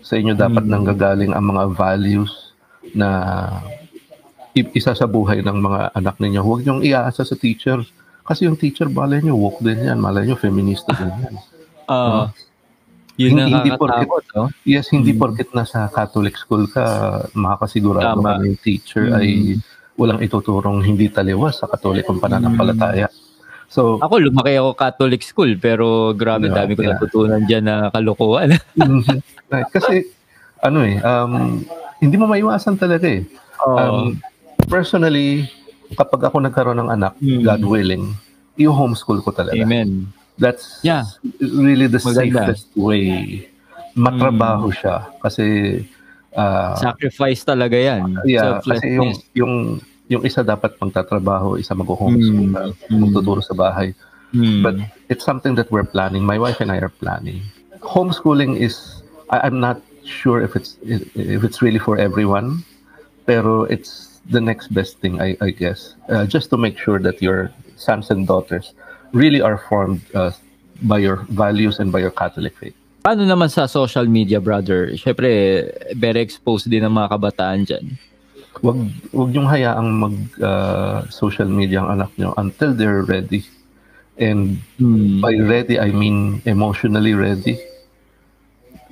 Sa inyo dapat nanggagaling ang mga values na isa sa buhay ng mga anak ninyo. Huwag niyong iaasa sa teacher. Kasi yung teacher, malay nyo, woke din yan. Malay nyo, feminista din yan. Yun hindi nakakatakot, no? Yes, hindi porket nasa Catholic school ka, makakasigurado ka na yung teacher ay walang ituturong hindi taliwas sa Katolikong pananampalataya. So, ako, lumaki ako Catholic school, pero grabe, dami ko natutunan dyan na kalokohan. Right. Kasi, hindi mo maiwasan talaga eh. Personally, kapag ako nagkaroon ng anak, God willing, i-homeschool ko talaga. Amen. That's really the safest way. Matrabaho siya. Kasi, sacrifice talaga yan. Yeah, kasi yung isa dapat magtatrabaho, isa mag-homeschool, magtuturo sa bahay. But it's something that we're planning. My wife and I are planning. Homeschooling is, I'm not sure if it's really for everyone, pero it's the next best thing, I guess. Just to make sure that your sons and daughters really are formed by your values and by your Catholic faith. Paano naman sa social media, brother? Siyempre, very exposed din ang mga kabataan dyan. Wag niyong hayaang mag-social media ang anak niyo until they're ready. And by ready, I mean emotionally ready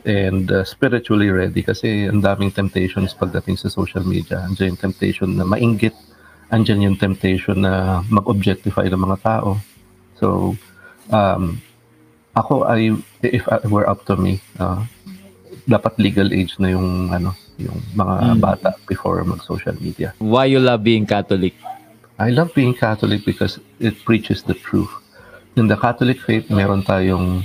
and spiritually ready. Kasi ang daming temptations pagdating sa social media. Andiyan yung temptation na mainggit. Andiyan yung temptation na mag-objectify ng mga tao. So, ako if it were up to me, dapat legal age na yung mga bata before mag-social media. Why you love being Catholic? I love being Catholic because it preaches the truth. In the Catholic faith, meron tayong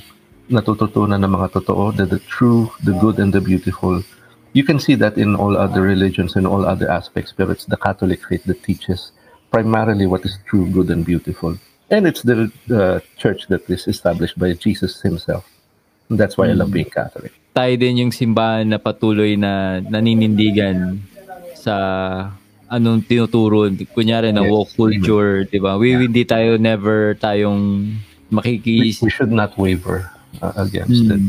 natututunan ng mga totoo, the true, the good, and the beautiful. You can see that in all other religions and all other aspects, but it's the Catholic faith that teaches primarily what is true, good, and beautiful. And it's the church that is established by Jesus himself. And that's why I love being Catholic. Tayo din yung simbahan na patuloy na naninindigan sa anong tinuturo. Kunyari na woke culture, di ba? Hindi tayo tayong We should not waver against it.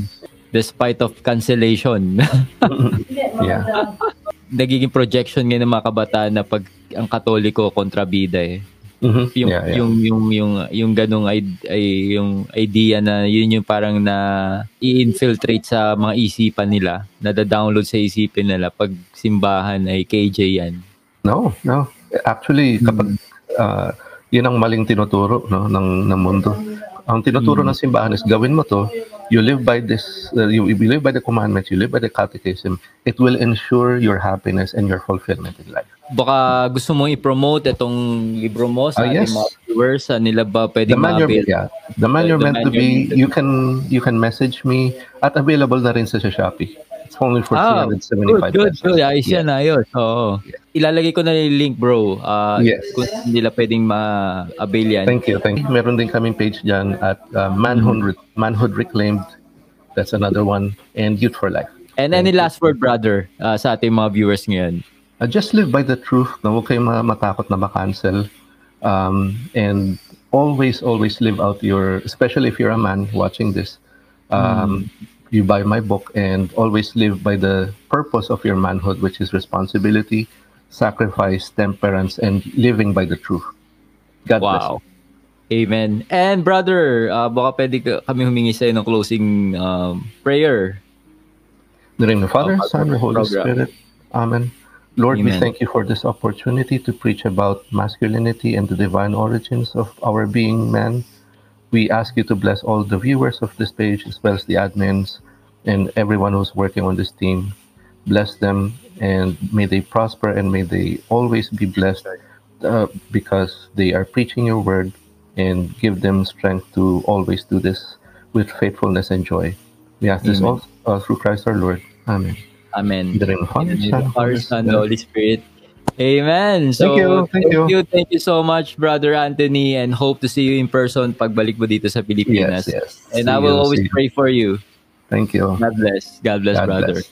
Despite of cancellation. Yeah. Nagiging projection ngayon ng mga kabataan na pag ang Katoliko kontra bida eh. Yung ganung yung idea na yun yung parang na i-infiltrate sa mga isipan nila, nada-download sa isipin nila pag simbahan ay KJ yan. No. Actually, kapag yun ang maling tinuturo ng mundo. Ang tinuturo ng simbahan is gawin mo to, you live by this, you live by the commandments, you live by the catechism, it will ensure your happiness and your fulfillment in life. Baka gusto mong i-promote itong libro mo sa ating mga viewers, nila ba pwedeng ma-avail? The man you're meant to be, you can message me at available na rin sa Shopee. It's only for 375 pesos. Good. Ayos yan, ayos. Oo. Ilalagay ko na yung link, bro. Kung nila pwedeng ma-avail yan. Thank you. Meron din kaming page dyan at Manhood Reclaimed. That's another one. And Youth for Life. And any last word, brother, sa ating mga viewers ngayon? Just live by the truth. Huwag kayong matakot na ma-cancel. And always live out especially if you're a man watching this, you buy my book and always live by the purpose of your manhood, which is responsibility, sacrifice, temperance, and living by the truth. God bless you. Amen. And brother, baka pwede kami humingi sa'yo ng closing prayer. In the name of the Father, Son, and Holy Spirit. Amen. Lord, Amen. We thank you for this opportunity to preach about masculinity and the divine origins of our being man. We ask you to bless all the viewers of this page, as well as the admins and everyone who's working on this team. Bless them, and may they prosper, and may they always be blessed because they are preaching your word, and give them strength to always do this with faithfulness and joy. We ask this all through Christ our Lord. Amen. Amen. In the name of the Father, Son, and Holy Spirit. Amen. So, thank you so much, Brother Anthony, and hope to see you in person pagbalik mo dito sa Pilipinas. Yes. And I will always pray for you. Thank you. God bless, brother. Bless.